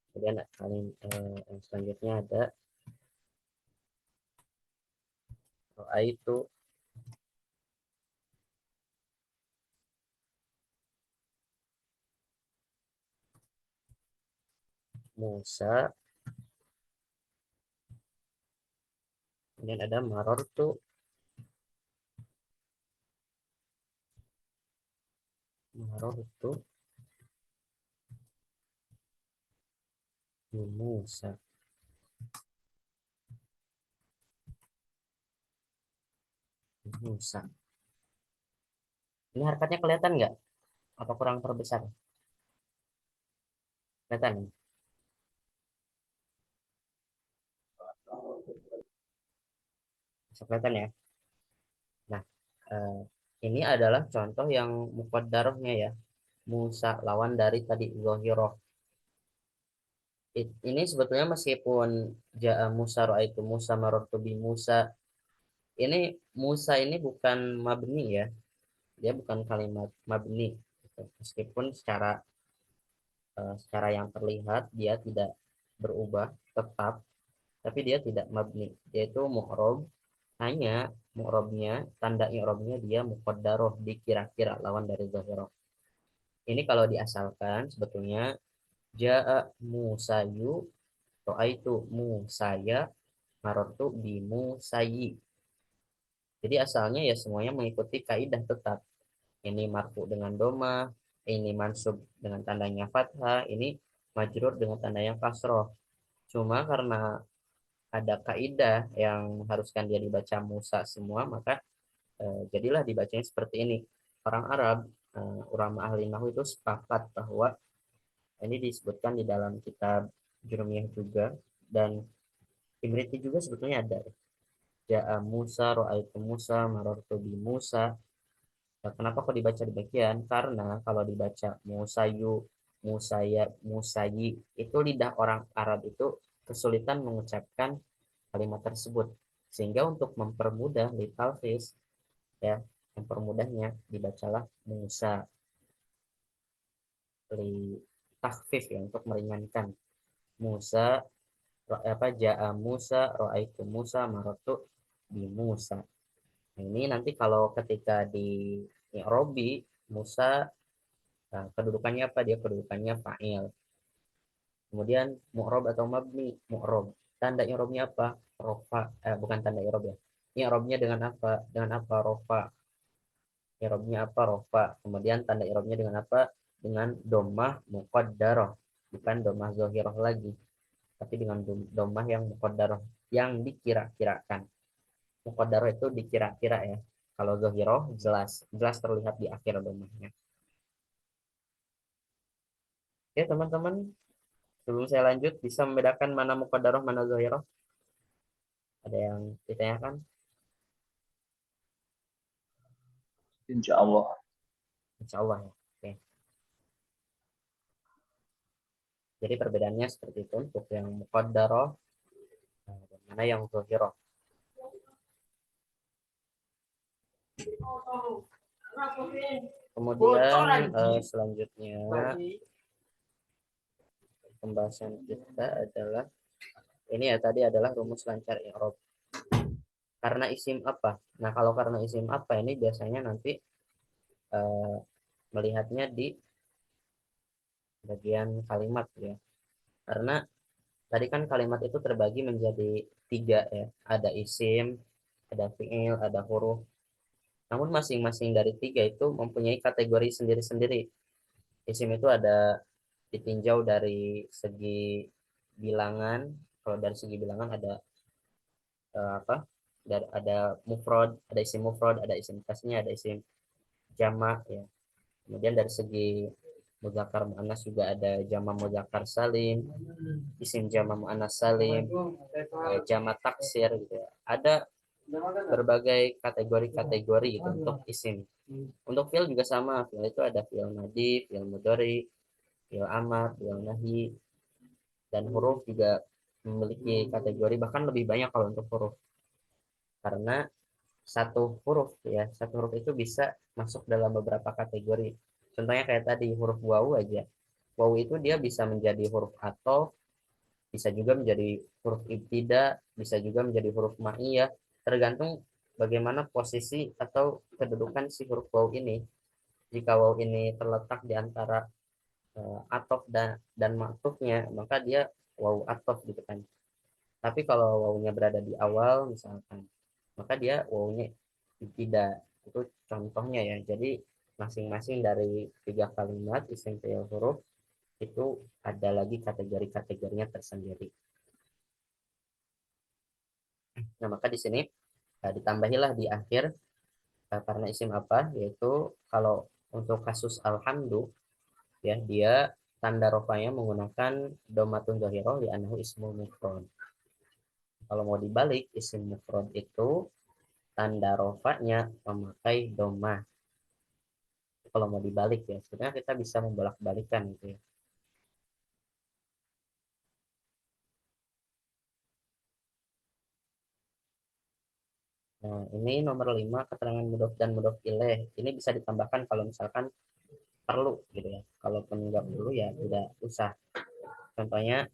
Kemudian yang selanjutnya ada Ra'aitu Musa. Kemudian ada marortu bi Musa. Musa. Ini harokatnya kelihatan nggak? Apa kurang terbesar? Kelihatan? Bisa kelihatan ya? Nah, eh, ini adalah contoh yang muqaddarahnya ya. Musa lawan dari tadi Zohiroh. Ini sebetulnya meskipun Ja'a Musa Ra'aitu Musa Marartu bi Musa. Ini Musa ini bukan mabni ya. Dia bukan kalimat mabni. Meskipun secara yang terlihat dia tidak berubah tetap, tapi dia tidak mabni. Yaitu mu'rob, hanya mu'robnya, tanda i'robnya dia muqaddaroh, dikira-kira lawan dari Zohiroh. Ini kalau diasalkan sebetulnya Ja'a Musayu, Ra'aitu Musaya, Marartu bi Musayi. Jadi asalnya ya semuanya mengikuti kaidah tetap. Ini marfu dengan doma, ini mansub dengan tandanya fathah, ini majrur dengan tandanya kasroh. Cuma karena ada kaidah yang mengharuskan dia dibaca Musa semua, maka jadilah dibacanya seperti ini. Orang Arab, ulama ahli nahwu itu sepakat bahwa ini disebutkan di dalam kitab Jurumiyah juga, dan Imriti juga sebetulnya ada. Ja'a Musa, Ra'aitu Musa, Marartu bi Musa. Nah, kenapa kok dibaca demikian? Karena kalau dibaca Musayu, Musaya, Musayi, itu lidah orang Arab itu kesulitan mengucapkan kalimat tersebut. Sehingga untuk mempermudah litalfis, ya, mempermudahnya dibacalah Musa, li takhfif ya, untuk meringankan. Musa, Ja'a Musa, Ra'aitu Musa, Marartu di Musa. Nah, ini nanti kalau ketika di i'robi Musa, kedudukannya apa? Dia kedudukannya fa'il. Kemudian mu'rob atau mabni, mu'rob. Tanda i'robnya apa? Rofa. Bukan tanda i'rob ya. I'robnya dengan apa? Dengan apa? Rofa. I'robnya apa? Rofa. Kemudian tanda i'robnya dengan apa? Dengan domah muqaddarah. Bukan domah zohiroh lagi. Tapi dengan domah yang muqaddarah. Yang dikira-kirakan. Muqaddarah itu dikira-kira ya. Kalau zohiroh jelas. Jelas terlihat di akhir domahnya. Oke teman-teman. Sebelum saya lanjut, bisa membedakan mana muqaddarah, mana zohiroh? Ada yang ditanyakan? Insya Allah. Insya Allah ya. Oke. Jadi perbedaannya seperti itu untuk yang muqaddarah dan mana yang zohiroh. Kemudian selanjutnya pembahasan kita adalah ini ya, tadi adalah rumus lancar i'rab. Karena isim apa? Nah, kalau karena isim apa ini biasanya nanti melihatnya di bagian kalimat ya. Karena tadi kan kalimat itu terbagi menjadi 3 ya. Ada isim, ada fi'il, ada huruf. Namun masing-masing dari 3 itu mempunyai kategori sendiri-sendiri. Isim itu ada ditinjau dari segi bilangan. Kalau dari segi bilangan ada apa? Ada mufrad, ada isim mufrad, ada isim tasnya, ada isim jamak ya. Kemudian dari segi muzakkar muannas juga ada jamak muzakkar salim, isim jamak muannas salim, jamak taksir gitu ya. Ada berbagai kategori-kategori gitu untuk isim. Untuk fi'il juga sama. Fi'il itu ada fi'il madhi, fi'il mudhari, fi'il amar, fi'il nahi, dan huruf juga memiliki kategori, bahkan lebih banyak kalau untuk huruf. Karena satu huruf ya, satu huruf itu bisa masuk dalam beberapa kategori. Contohnya kayak tadi huruf wawu aja. Wawu itu dia bisa menjadi huruf athof, bisa juga menjadi huruf ibtida, bisa juga menjadi huruf ma'iyah, tergantung bagaimana posisi atau kedudukan si huruf wawu ini. Jika wawu ini terletak di antara athof dan ma'tufnya, maka dia wawu athof gitu kan. Tapi kalau wawunya berada di awal misalkan, maka dia wawunya tidak. Itu contohnya ya. Jadi masing-masing dari 3 kalimat isim fi'il huruf itu ada lagi kategori-kategorinya tersendiri. Nah, maka di sini ditambahilah di akhir karena isim apa, yaitu kalau untuk kasus alhamdu ya, dia tanda rofanya menggunakan domatun zahirah di anhu ismul mufrad. Kalau mau dibalik isim mufrad itu tanda rofanya memakai domah. Kalau mau dibalik ya, sebenarnya kita bisa membolak-balikan gitu ya. Nah, ini nomor 5 keterangan mudhof dan mudhof ilaih. Ini bisa ditambahkan kalau misalkan perlu gitu ya. Kalaupun nggak perlu ya tidak usah. Contohnya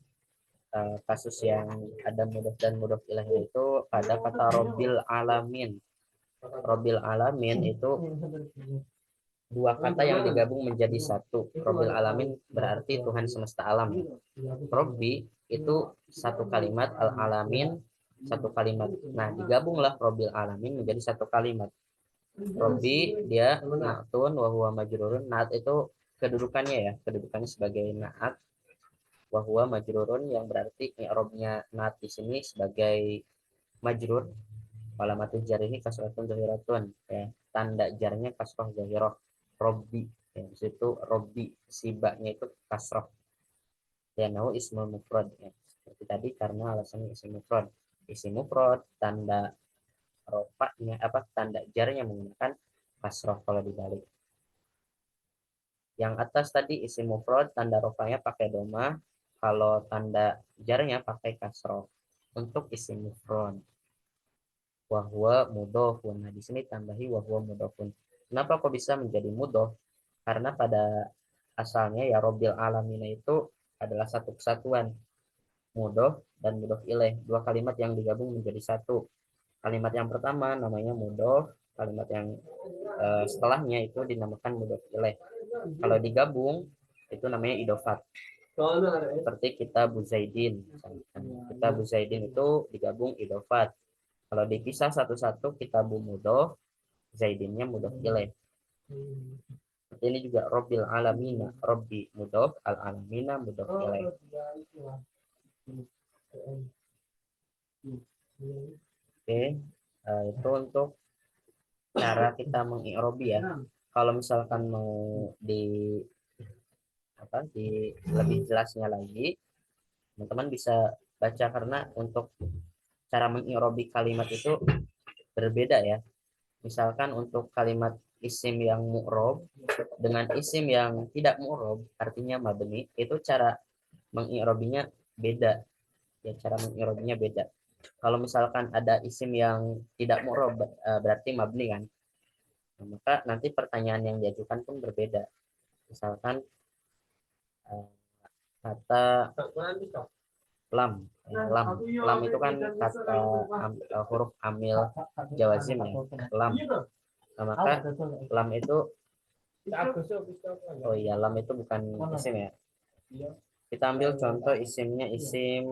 kasus yang ada mudhof dan mudhof ilaihnya itu pada kata Robbil Alamin. Robbil Alamin itu 2 kata yang digabung menjadi satu. Robbil Alamin berarti Tuhan semesta alam. Robbi itu satu kalimat, Al-Alamin satu kalimat. Nah, digabunglah Robbil Alamin menjadi satu kalimat. Robbi dia na'tun wa huwa majrurun. Na'at itu kedudukannya ya, kedudukannya sebagai na'at. Wa huwa majrurun yang berarti i'rabnya na'at di sini sebagai majrur. Alamatu jarih kasratun zahiratun ya. Tanda jarnya kasrah zahirah. Robbi ya, di situ Robbi sibaknya itu kasrah. Ya, nahu ismul mufrad ya. Seperti tadi karena alasannya isim mufrad. Isim mufrad tanda rofaknya apa tanda jarnya menggunakan kasroh kalau dibalik. Yang atas tadi isim mufrad tanda rofaknya pakai domah, kalau tanda jarnya pakai kasroh. Untuk isim mufrad wahwa mudhofun. Nah, di sini tambahi wahwa mudhofun. Kenapa kok bisa menjadi mudhof? Karena pada asalnya ya Robbil Alamin itu adalah satu kesatuan. Mudhof dan mudhof ilaih, 2 kalimat yang digabung menjadi satu. Kalimat yang pertama namanya mudhof, kalimat yang setelahnya itu dinamakan mudhof ilaih. Kalau digabung itu namanya idofat. Seperti kitabu Zaidin. Kitabu Zaidin itu digabung idofat. Kalau dipisah satu-satu kitabu mudhof, Zaidinnya mudhof ilaih. Seperti ini juga Robbil alamina, Robbi mudhof, al alamina mudhof ilaih. Oke, itu untuk cara kita mengi'robi ya. Kalau misalkan mau di lebih jelasnya lagi, teman-teman bisa baca karena untuk cara mengi'robi kalimat itu berbeda ya. Misalkan untuk kalimat isim yang mu'rob dengan isim yang tidak mu'rob, artinya mabni, itu cara mengi'robinya beda. Ya, cara mengi'robinya beda. Kalau misalkan ada isim yang tidak mu'rob, berarti mabni kan. Maka nanti pertanyaan yang diajukan pun berbeda. Misalkan kata lam, lam itu kan kata huruf amil jawazim ya, lam. Nah, maka lam itu, oh iya, lam itu bukan isim ya. Kita ambil contoh isimnya, isim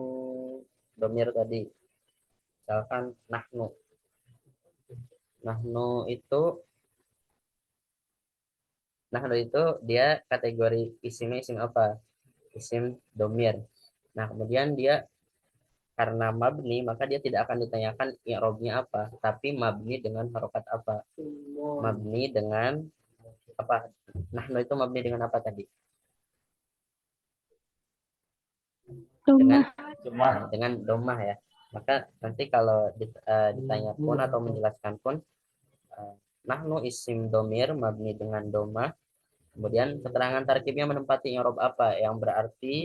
domir tadi. Misalkan nahnu. Nahnu itu dia kategori isimnya isim apa? Isim domir. Nah, kemudian dia karena mabni, maka dia tidak akan ditanyakan i'robnya apa, tapi mabni dengan harokat apa? Mabni dengan apa? Nahnu itu mabni dengan apa tadi? Dengan domah ya. Maka nanti kalau ditanya pun atau menjelaskan pun, nahnu isim domir mabni dengan domah. Kemudian keterangan tarkibnya menempati i'rob apa? Yang berarti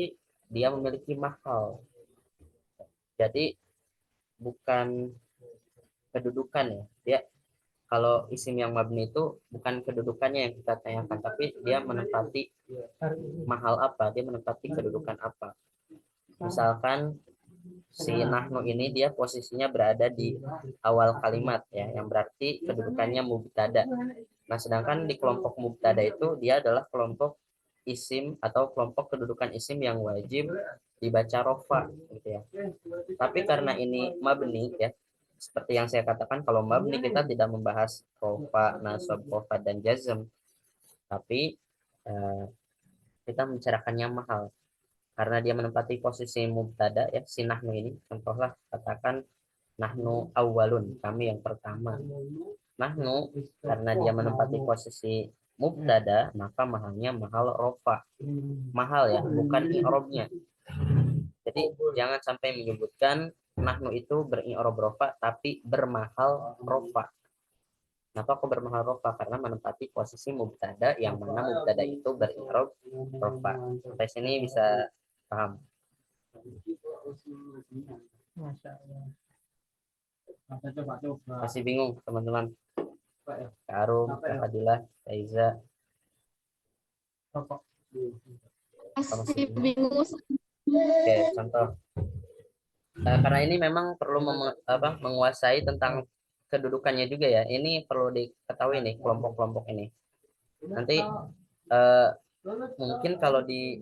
dia memiliki mahal. Jadi bukan kedudukan ya. Dia kalau isim yang mabni itu bukan kedudukannya yang kita tanyakan, tapi dia menempati mahal apa? Dia menempati kedudukan apa? Misalkan si nahnu ini dia posisinya berada di awal kalimat ya, yang berarti kedudukannya mubtada. Nah, sedangkan di kelompok mubtada itu dia adalah kelompok isim atau kelompok kedudukan isim yang wajib dibaca rofa gitu ya. Tapi karena ini mabni ya, seperti yang saya katakan, kalau mabni kita tidak membahas rofa, nasab, khofad dan jazm, tapi kita membicarakannya mahal karena dia menempati posisi mubtada ya, si nahnu ini. Contohlah katakan nahnu awalun, kami yang pertama. Nahnu karena dia menempati posisi mubtada, maka mahalnya mahal rofa. Mahal ya, bukan i'robnya. Jadi jangan sampai menyebutkan nahnu itu beri'rob rofa tapi bermahal rofa. Kenapa kok bermahal rofa? Karena menempati posisi mubtada yang mana mubtada itu beri'rob rofa. Sampai sini bisa paham? Masih bingung teman-teman? Kak Arum, Kak Fadilah, Kak Iza. Masih bingung. Oke, contoh. Karena ini memang perlu menguasai tentang kedudukannya juga ya. Ini perlu diketahui nih kelompok-kelompok ini. Nanti mungkin kalau di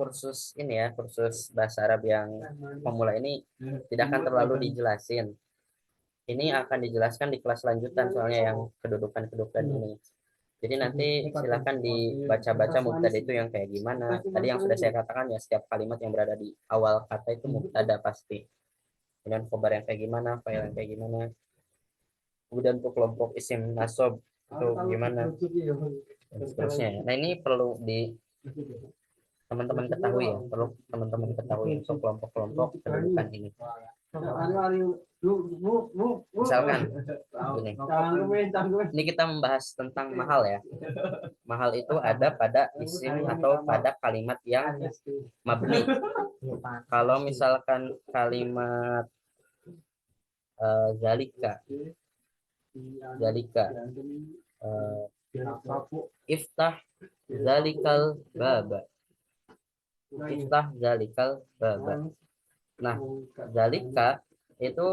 kursus ini ya, kursus bahasa Arab yang pemula ini tidak akan terlalu dijelasin. Ini akan dijelaskan di kelas lanjutan soalnya yang kedudukan-kedudukan ini. Jadi nanti silakan dibaca-baca mubtada itu yang kayak gimana. Tadi yang sudah saya katakan ya, setiap kalimat yang berada di awal kata itu mubtada pasti. Kemudian khobar yang kayak gimana, fa'il yang kayak gimana. Kemudian untuk kelompok isim nasab itu gimana, dan seterusnya. Nah, ini perlu teman-teman ketahui ya, perlu teman-teman ketahui untuk kelompok-kelompok kedudukan ini. Misalkan ini kita membahas tentang mahal ya. Mahal itu ada pada isim atau pada kalimat yang mabni. Kalau misalkan kalimat zalika, iftah zalikal baba, iftah zalikal baba. Nah, zalika itu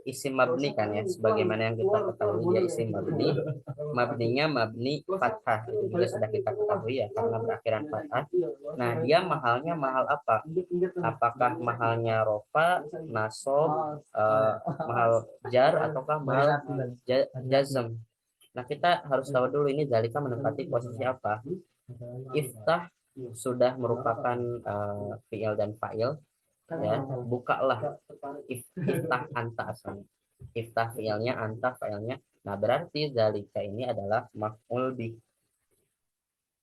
isim mabni kan ya, sebagaimana yang kita ketahui dia isim mabni, mabninya mabni fathah, itu juga sudah kita ketahui ya karena berakhiran fathah. Nah dia mahalnya mahal apa? Apakah mahalnya rofa, nasob, mahal jar, ataukah mahal jazm? Nah kita harus tahu dulu ini zalika menempati posisi apa. Iftah sudah merupakan fiil dan fa'il ya, bukalah. Iftah anta asalnya, iftah fiilnya, anta fa'ilnya. Nah berarti zalika ini adalah maf'ul bih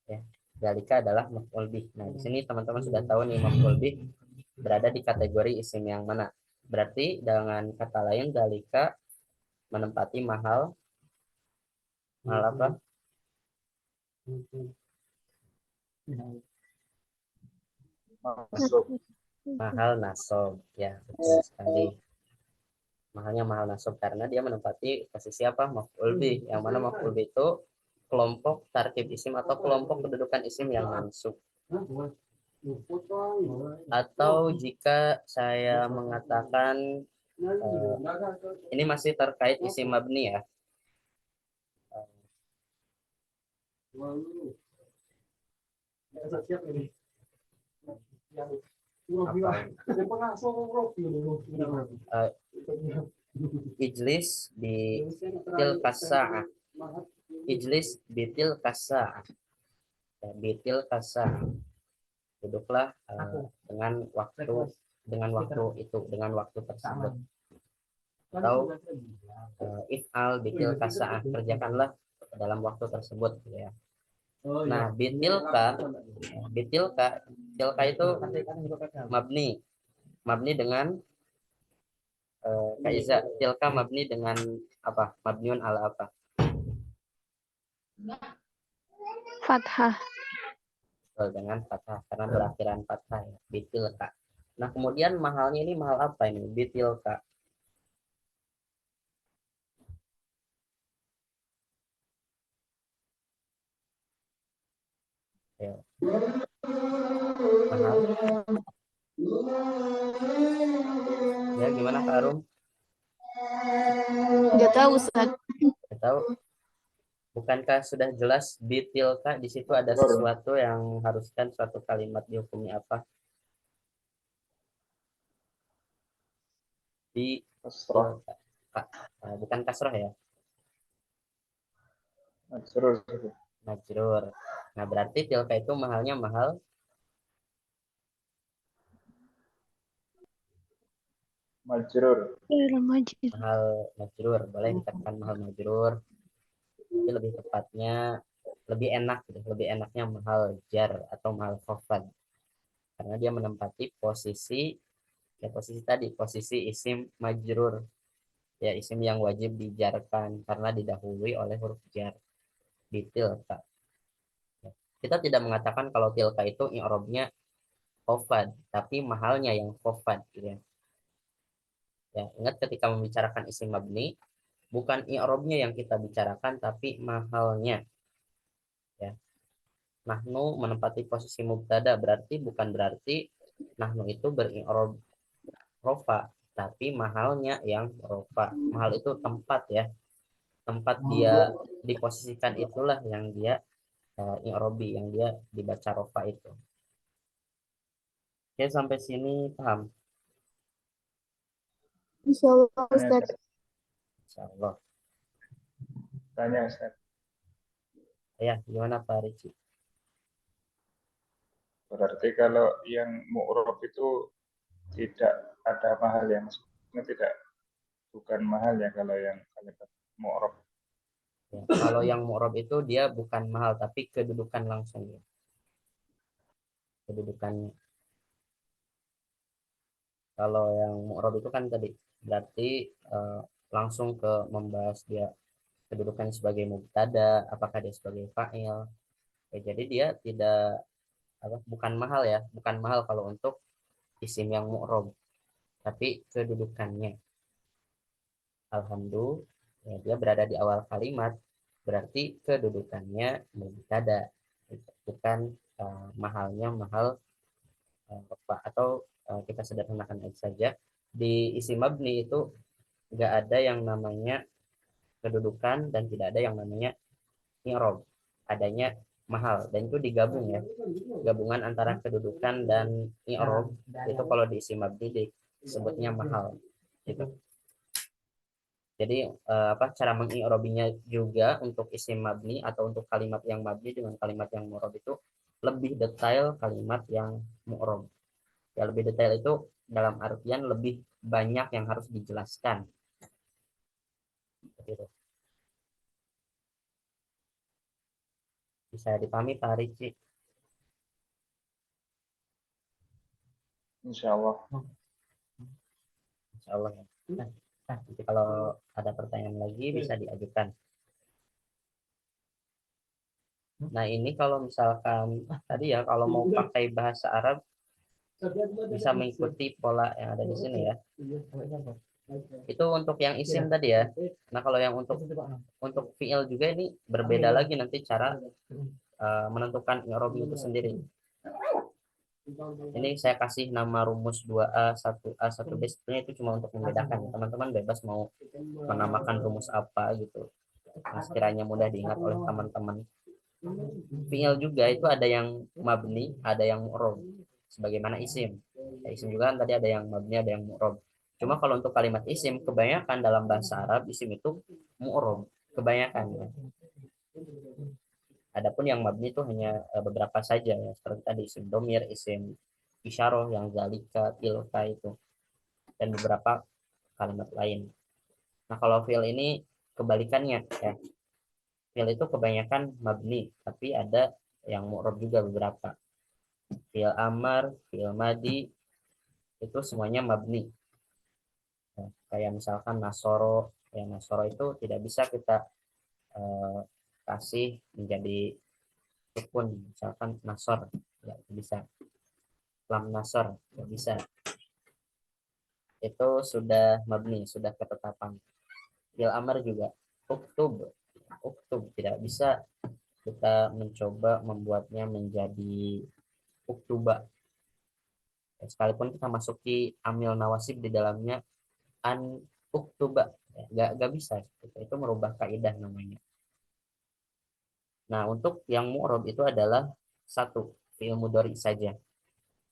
ya, zalika adalah maf'ul bih. Nah di sini teman-teman sudah tahu nih maf'ul bih berada di kategori isim yang mana. Berarti dengan kata lain zalika menempati mahal apa? Masuk. Mahal nasob ya, betul sekali. Mahalnya mahal nasob karena dia menempati posisi apa? Maf'ul bih. Yang mana maf'ul bih itu kelompok tarkib isim atau kelompok kedudukan isim yang mansub. Atau jika saya mengatakan ini masih terkait isim mabni ya. Ijlis di tilkas sa'ah. Ijlis bitil kasa'ah. Ya, bitil kasa'ah. Duduklah dengan waktu itu, dengan waktu tersebut. Atau if'al bitil kasa'ah, kerjakanlah dalam waktu tersebut ya. Nah, bitilka tilka itu mabni dengan kaiza. Tilka mabni dengan apa? Mabniun ala apa? Fathah. Dengan fathah karena berakhiran fathah ya. Bitilka. Nah, kemudian mahalnya ini mahal apa ini? Bitilka. Ya. Mahal. Ya, gimana Kak Arum? Nggak tahu, Ustaz. Nggak tahu. Bukankah sudah jelas bitilka di situ ada sesuatu yang haruskan suatu kalimat dihukumi apa? Di Kasrah. bukan kasroh ya, Majrur. majrur. Nah berarti tilka itu mahalnya mahal Majrur. mahal majrur, boleh dikatakan mahal majrur, tapi lebih tepatnya lebih enak gitu. Lebih enaknya mahal jar atau mahal khafad karena dia menempati posisi ya, posisi tadi posisi isim majrur ya, isim yang wajib dijarkan karena didahului oleh huruf jar di tilka. Kita tidak mengatakan kalau tilka itu i'rabnya khafad, tapi mahalnya yang khafad gitu ya. Ya, ingat ketika membicarakan isim mabni, bukan i'rabnya yang kita bicarakan, tapi mahalnya. Ya, nahnu menempati posisi mubtada, bukan berarti nahnu itu beri'rab rofa, tapi mahalnya yang rofa. Mahal itu tempat ya, tempat dia diposisikan itulah yang dia i'robi, yang dia dibaca rofa itu. Oke, sampai sini paham? Insyaallah, Ustaz. Insyaallah. Tanya Ustaz. Ya, gimana Pak Ricci? Berarti kalau yang mu'rab itu tidak ada mahal ya, maksudnya tidak, bukan mahal ya kalau yang kalimat mu'rab. Ya, kalau yang mu'rab itu dia bukan mahal, tapi kedudukan langsung ya. Kedudukannya. Kalau yang mu'rab itu kan tadi berarti langsung ke membahas dia kedudukan sebagai mubtada, apakah dia sebagai fa'il. Ya, jadi dia tidak bukan mahal ya, bukan mahal kalau untuk isim yang mu'rab, tapi kedudukannya. Alhamdulillah, ya, dia berada di awal kalimat, berarti kedudukannya mubtada, bukan mahalnya mahal atau kita sederhanakan saja di isim mabni itu nggak ada yang namanya kedudukan dan tidak ada yang namanya i'rab. Adanya mahal dan itu digabung ya. Gabungan antara kedudukan dan i'rab itu kalau di isim mabni disebutnya mahal. Gitu. Jadi cara mengi'rabinya juga untuk isim mabni atau untuk kalimat yang mabni dengan kalimat yang mu'rab itu lebih detail kalimat yang mu'rab. Ya lebih detail itu dalam artian lebih banyak yang harus dijelaskan. Gitu. Bisa dipahami Pak Ricci? Insya Allah. Insya Allah ya. Nah, nanti kalau ada pertanyaan lagi bisa diajukan. Nah ini kalau misalkan tadi ya kalau mau pakai bahasa Arab bisa mengikuti pola yang ada di sini ya. Itu untuk yang isim tadi ya. Nah kalau yang untuk fiil juga ini berbeda lagi nanti cara menentukan i'rab itu sendiri. Ini saya kasih nama rumus 2A, 1A, 1B sebenarnya itu cuma untuk membedakan. Teman-teman bebas mau menamakan rumus apa gitu. Nah, sekiranya mudah diingat oleh teman-teman. Fiil juga itu ada yang mabni, ada yang mu'rab. Sebagaimana isim. Ya, isim juga kan tadi ada yang mabni, ada yang mu'rab. Cuma kalau untuk kalimat isim, kebanyakan dalam bahasa Arab isim itu mu'rab. Kebanyakan ya. Adapun yang mabni itu hanya beberapa saja ya, seperti tadi isim domir, isim isyarah yang zalika, tilka itu dan beberapa kalimat lain. Nah, kalau fiil ini kebalikannya ya. Fiil itu kebanyakan mabni, tapi ada yang mu'rab juga beberapa. Fiil amar, fiil madi itu semuanya mabni. Ya, kayak misalkan nasoro, ya nasoro itu tidak bisa kita eh, kasih menjadi sukun, misalkan nasor, tidak bisa. Lam nasor, tidak bisa. Itu sudah mabni, sudah ketetapan. Fiil amar juga uktub, uktub tidak bisa kita mencoba membuatnya menjadi uktuba. Sekalipun kita masuki amil nawasib di dalamnya an uktuba, ya, nggak bisa. Itu merubah kaidah namanya. Nah, untuk yang mu'rab itu adalah satu fi'il mudhari saja.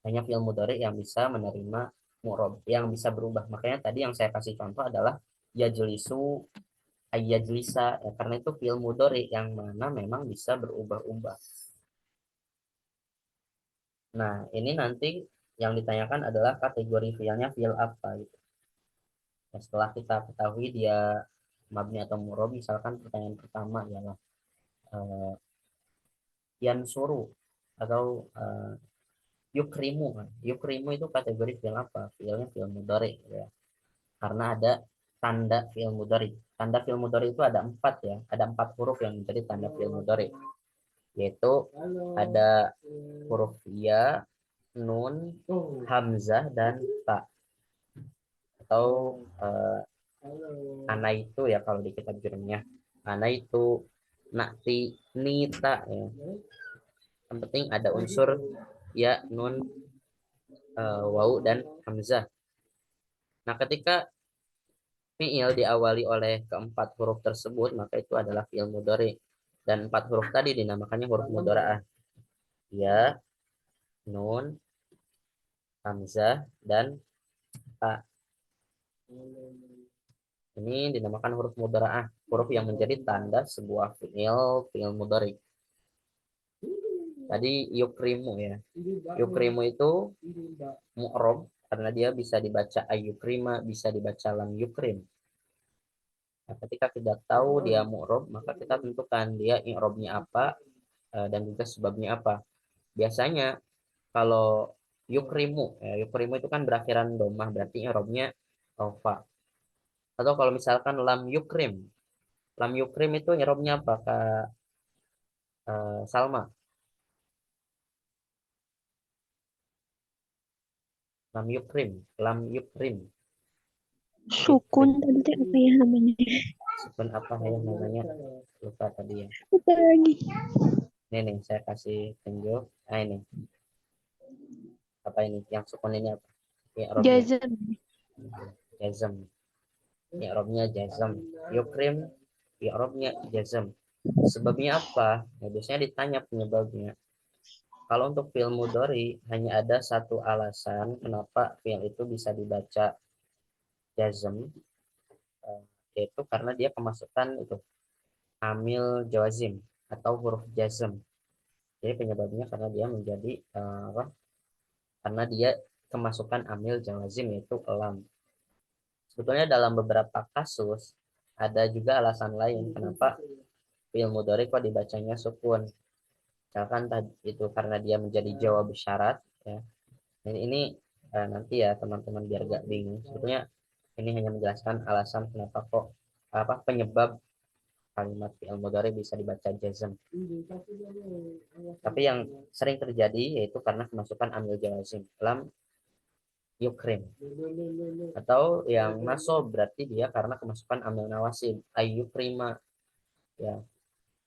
Hanya fi'il mudhari yang bisa menerima mu'rab, yang bisa berubah. Makanya tadi yang saya kasih contoh adalah yajlisu, ayyajlisa, ya, karena itu fi'il mudhari yang mana memang bisa berubah-ubah. Nah, ini nanti yang ditanyakan adalah kategori fi'ilnya fi'il apa gitu. Nah, setelah kita ketahui dia mabni atau mu'rab, misalkan pertanyaan pertama ialah yansuru atau yukrimu. Yukrimu itu kategori fi'il apa? Fi'ilnya fi'il mudhari ya. Karena ada tanda fi'il mudhari. Tanda fi'il mudhari itu ada 4 ya. Ada 4 huruf yang menjadi tanda fi'il mudhari. Yaitu ada huruf ya, nun, hamzah, dan ta. Atau ana itu ya kalau di kitab jurumnya. Ana itu, nakti, nita ya. Yang penting ada unsur ya, nun, wau, dan hamzah. Nah, ketika fi'il diawali oleh keempat huruf tersebut, maka itu adalah fi'il mudhari. Dan 4 huruf tadi dinamakannya huruf mudhara'ah. Ya, nun, hamzah, dan ta. Ini dinamakan huruf mudhara'ah, huruf yang menjadi tanda sebuah fi'il mudhari. Tadi yukrimu ya. Yukrimu itu mu'rab karena dia bisa dibaca ayyukrima, bisa dibaca lam yukrim. Nah, ketika kita tahu dia mu'rab, maka kita tentukan dia i'rabnya apa dan juga sebabnya apa. Biasanya kalau yukrimu, ya, yukrimu itu kan berakhiran domah, berarti i'rabnya rofa. Atau kalau misalkan lam yukrim itu i'rabnya apa Kak Salma? Lam yukrim. Sukun tadi teh apa ya namanya? Sukun apa ya namanya? Lupa tadi ya. Apa lagi? Ini nih saya kasih tunjuk. Nah ini apa ini? Yang sukun ini apa? I'rabnya Jazam. jazm. i'rabnya jazam. Yukrim i'rabnya jazam. Sebabnya apa? Nah, biasanya ditanya penyebabnya. Kalau untuk fi'il mudhari hanya ada satu alasan kenapa fi'il itu bisa dibaca jazm, eh, yaitu karena dia kemasukan itu amil jawazim atau huruf jazm. Jadi penyebabnya karena dia menjadi apa? Karena dia kemasukan amil jawazim yaitu lam. Sebetulnya dalam beberapa kasus ada juga alasan lain kenapa fi'il mudhari kok dibacanya sukun. Misalkan tadi itu karena dia menjadi jawab syarat ya. Ini nanti ya teman-teman biar gak bingung. Sebetulnya ini hanya menjelaskan alasan kenapa kok apa penyebab kalimat fi'il mudhari bisa dibaca jazm. Tapi yang sering terjadi yaitu karena kemasukan amil jawazim lam yukrim, atau yang nasob berarti dia karena kemasukan amil nawasib ayyukrima ya.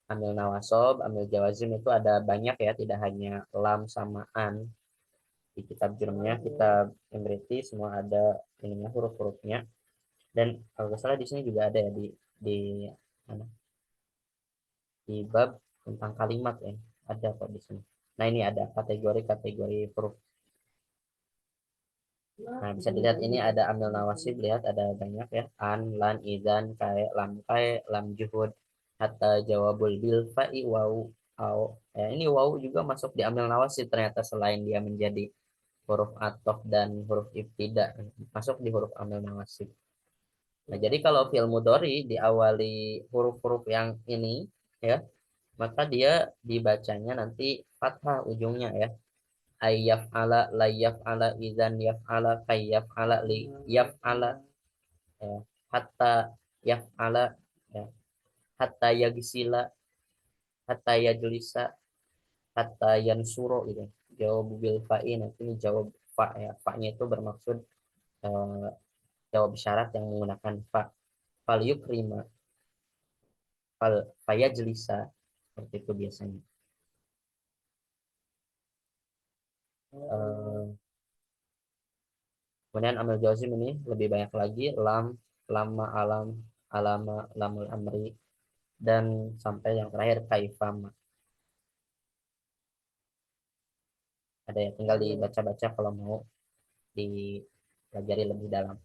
Amil nawasob, amil jawazim itu ada banyak ya, tidak hanya lam sama an. Di kitab jurumnya, kitab Imriti semua ada ininya huruf-hurufnya. Dan kalau nggak salah di sini juga ada ya di mana? Di bab tentang kalimat ya, ada kok di sini. Nah ini ada kategori-kategori huruf. Nah bisa dilihat ini ada amil nawasib, lihat ada banyak ya, an, lan, idan, kae, lam juhud, hatta jawabul bil fa'i wau au. Ya, ini wau juga masuk di amil nawasib ternyata, selain dia menjadi huruf athof dan huruf ibtida, masuk di huruf amil nawasib. Nah, jadi kalau fi'il mudhari diawali huruf-huruf yang ini ya, maka dia dibacanya nanti fathah ujungnya ya. Ayyaf ala layaf ala idzan yaf ala kayyaf ala li yaf ala ya. Hatta yaf ala ya. Hatta yagisila hatta yajlisa hatta yansuro gitu. Jawab bil fa'i, nanti ini jawab fa ya. Fa-nya itu bermaksud eh, jawab syarat yang menggunakan fa. Fal yukrima fal fayajlisa, seperti itu biasanya. Eh, Kemudian amil jazim ini lebih banyak lagi, lam, lama, alam, alama, lamul amri, dan sampai yang terakhir kaifama. Ada ya, tinggal dibaca-baca kalau mau dipelajari lebih dalam.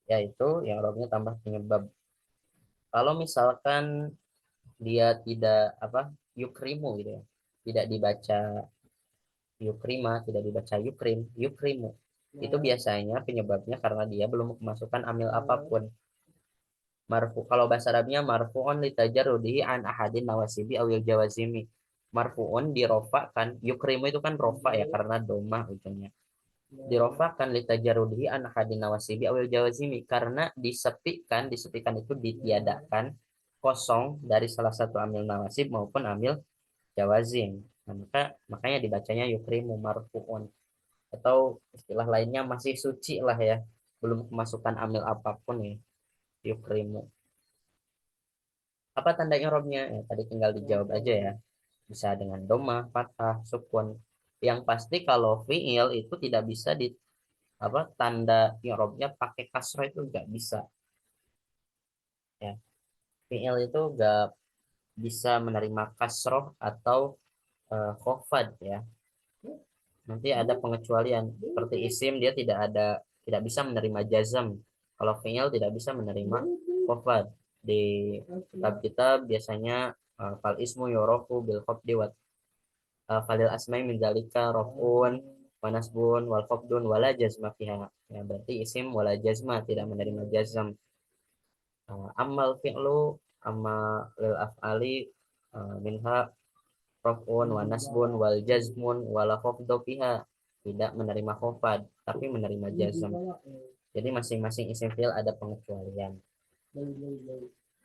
Yaitu yang robnya tambah penyebab. Kalau misalkan dia tidak apa yukrimu gitu ya, tidak dibaca yukrima, tidak dibaca yukrimu, itu biasanya penyebabnya karena dia belum memasukkan amil apapun. Marfu, kalau bahasa Arabnya marfu'un litajarrudihi an ahadin nawasibi awil jawazimi. Marfu'un dirofakan, yukrimu itu kan rofa ya karena domah ujungnya. Dirofakan litajarrudihi an ahadin nawasibi awil jawazimi karena disepikan itu ditiadakan, kosong dari salah satu amil nawasib maupun amil jawazim. Nah, makanya dibacanya yukrimu marfu'un, atau istilah lainnya masih suci lah ya, belum kemasukan amil apapun ya, yukrimu. Apa tanda i'rabnya? Ya, tadi tinggal dijawab aja ya. Bisa dengan doma, fathah, sukun. Yang pasti kalau fi'il itu tidak bisa di apa tanda i'rabnya pakai kasroh, itu nggak bisa. Ya, fi'il itu nggak bisa menerima kasroh atau khofad ya. Nanti ada pengecualian seperti isim, dia tidak bisa menerima jazam. Kalau fi'il tidak bisa menerima khofad. Di kitab-kitab biasanya fal ismu yorofu bil khofdi wa falil asma'i min dzalika rafun wa nasbun wal khofdun wala jazma fiha. Ya, berarti isim wala jazma, tidak menerima jazam. Amal fi'lu amma lil af'ali minha rafun wa nasbun wal jazmun wala khofdu fiha, tidak menerima khofad tapi menerima jazam. Jadi masing-masing isim fi'il ada pengecualian.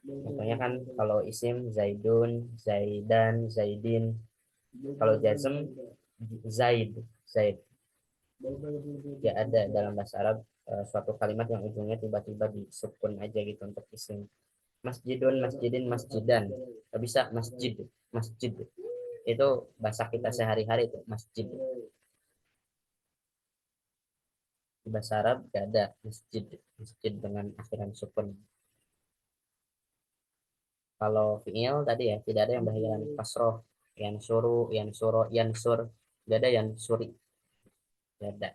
Contohnya kan kalau isim zaidun, zaidan, zaidin. Kalau jazm zaid, zaid. Ya ada dalam bahasa Arab suatu kalimat yang ujungnya tiba-tiba disukun aja gitu untuk isim. Masjidun, masjidin, masjidan. Gak bisa masjid, masjid. Itu bahasa kita sehari-hari itu masjid. Di bahasa Arab gak ada masjid, masjid dengan akhiran sukun. Kalau fi'il tadi ya tidak ada yang berakhiran kasroh, yansuru, yansuro, yansur, gak ada yansuri, gak ada.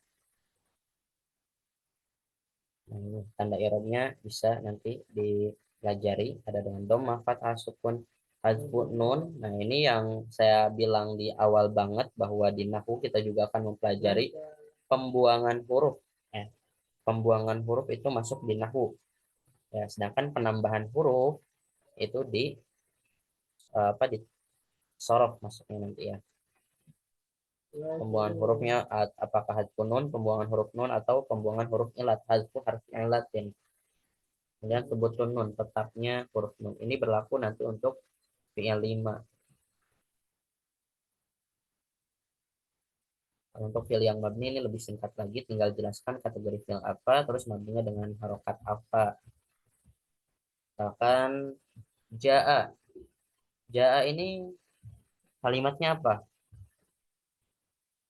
Nah, ini tanda i'rabnya bisa nanti dipelajari, ada dengan dhammah, fathah, sukun, hazfu, nun. Nah, ini yang saya bilang di awal banget bahwa di nahwu kita juga akan mempelajari pembuangan huruf. Eh, pembuangan huruf itu masuk di nahwu. Ya, sedangkan penambahan huruf itu di apa di sorof masuknya nanti ya. Pembuangan hurufnya apakah hadfu nun, pembuangan huruf nun atau pembuangan huruf ilat, hadfu harf ilatin. Kemudian sebutun nun, tetapnya huruf nun. Ini berlaku nanti untuk fi'il 5. Untuk fi'il yang mabni ini lebih singkat lagi, tinggal jelaskan kategori fi'il apa, terus mabninya dengan harokat apa. Misalkan ja'a. Ja'a ini kalimatnya apa?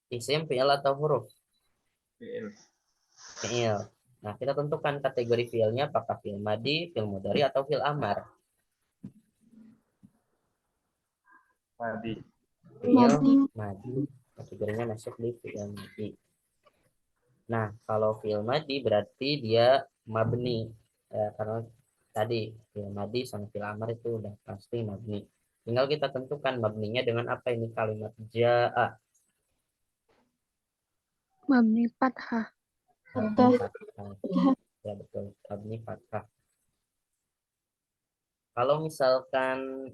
Isim, fi'il atau huruf? Fi'il. Fi'il. Nah, kita tentukan kategori fi'ilnya apakah fi'il madi, fi'il mudhari atau fi'il amar. Madi. Fi'il Mabni. madi. Kategorinya masuk di fi'il madi. Nah, kalau fi'il madi berarti dia mabni. Karena tadi fi'il madi sama fi'il amar itu udah pasti mabni. Tinggal kita tentukan mabninya dengan apa ini kalimat ja'a. Mabni fathah. Mabni Fathah. fathah. Ya betul, mabni fathah. Kalau misalkan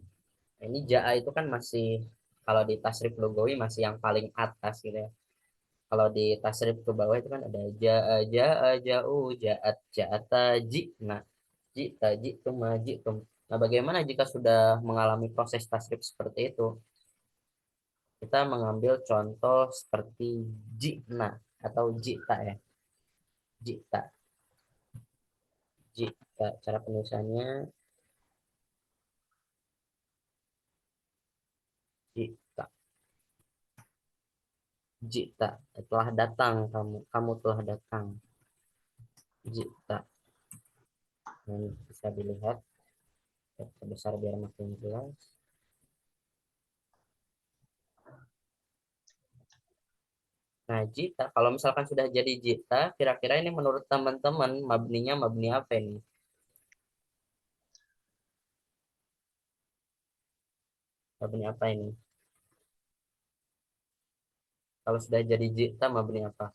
ini ja'a itu kan masih kalau di tasrif lugawi masih yang paling atas gitu ya. Kalau di tasrif ke bawah itu kan ada ja'a, ja'a, ja'u, ja'at, ja'ata, ji'na, ji'ta, ji'tum, ji'tum. Nah, bagaimana jika sudah mengalami proses tasrif seperti itu? Kita mengambil contoh seperti ji'na atau ji'ta ya. Ji'ta, ji'ta. Cara penulisannya ji'ta. Ji'ta, telah datang kamu, kamu telah datang. Ji'ta. Nah, bisa dilihat besar biar makin jelas. Nah, jita, kalau misalkan sudah jadi jita, kira-kira ini menurut teman-teman mabninya mabni apa ini? Mabni apa ini? Kalau sudah jadi jita, mabni apa?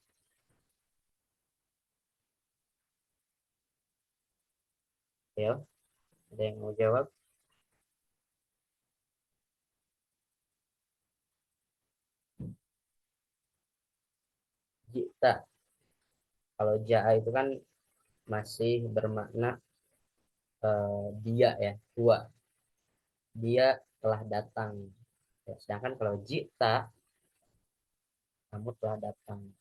Ya, ada yang mau jawab? Jita. Kalau jaa itu kan masih bermakna dia ya, tua. Dia telah datang. Ya, sedangkan kalau jita, kamu telah datang.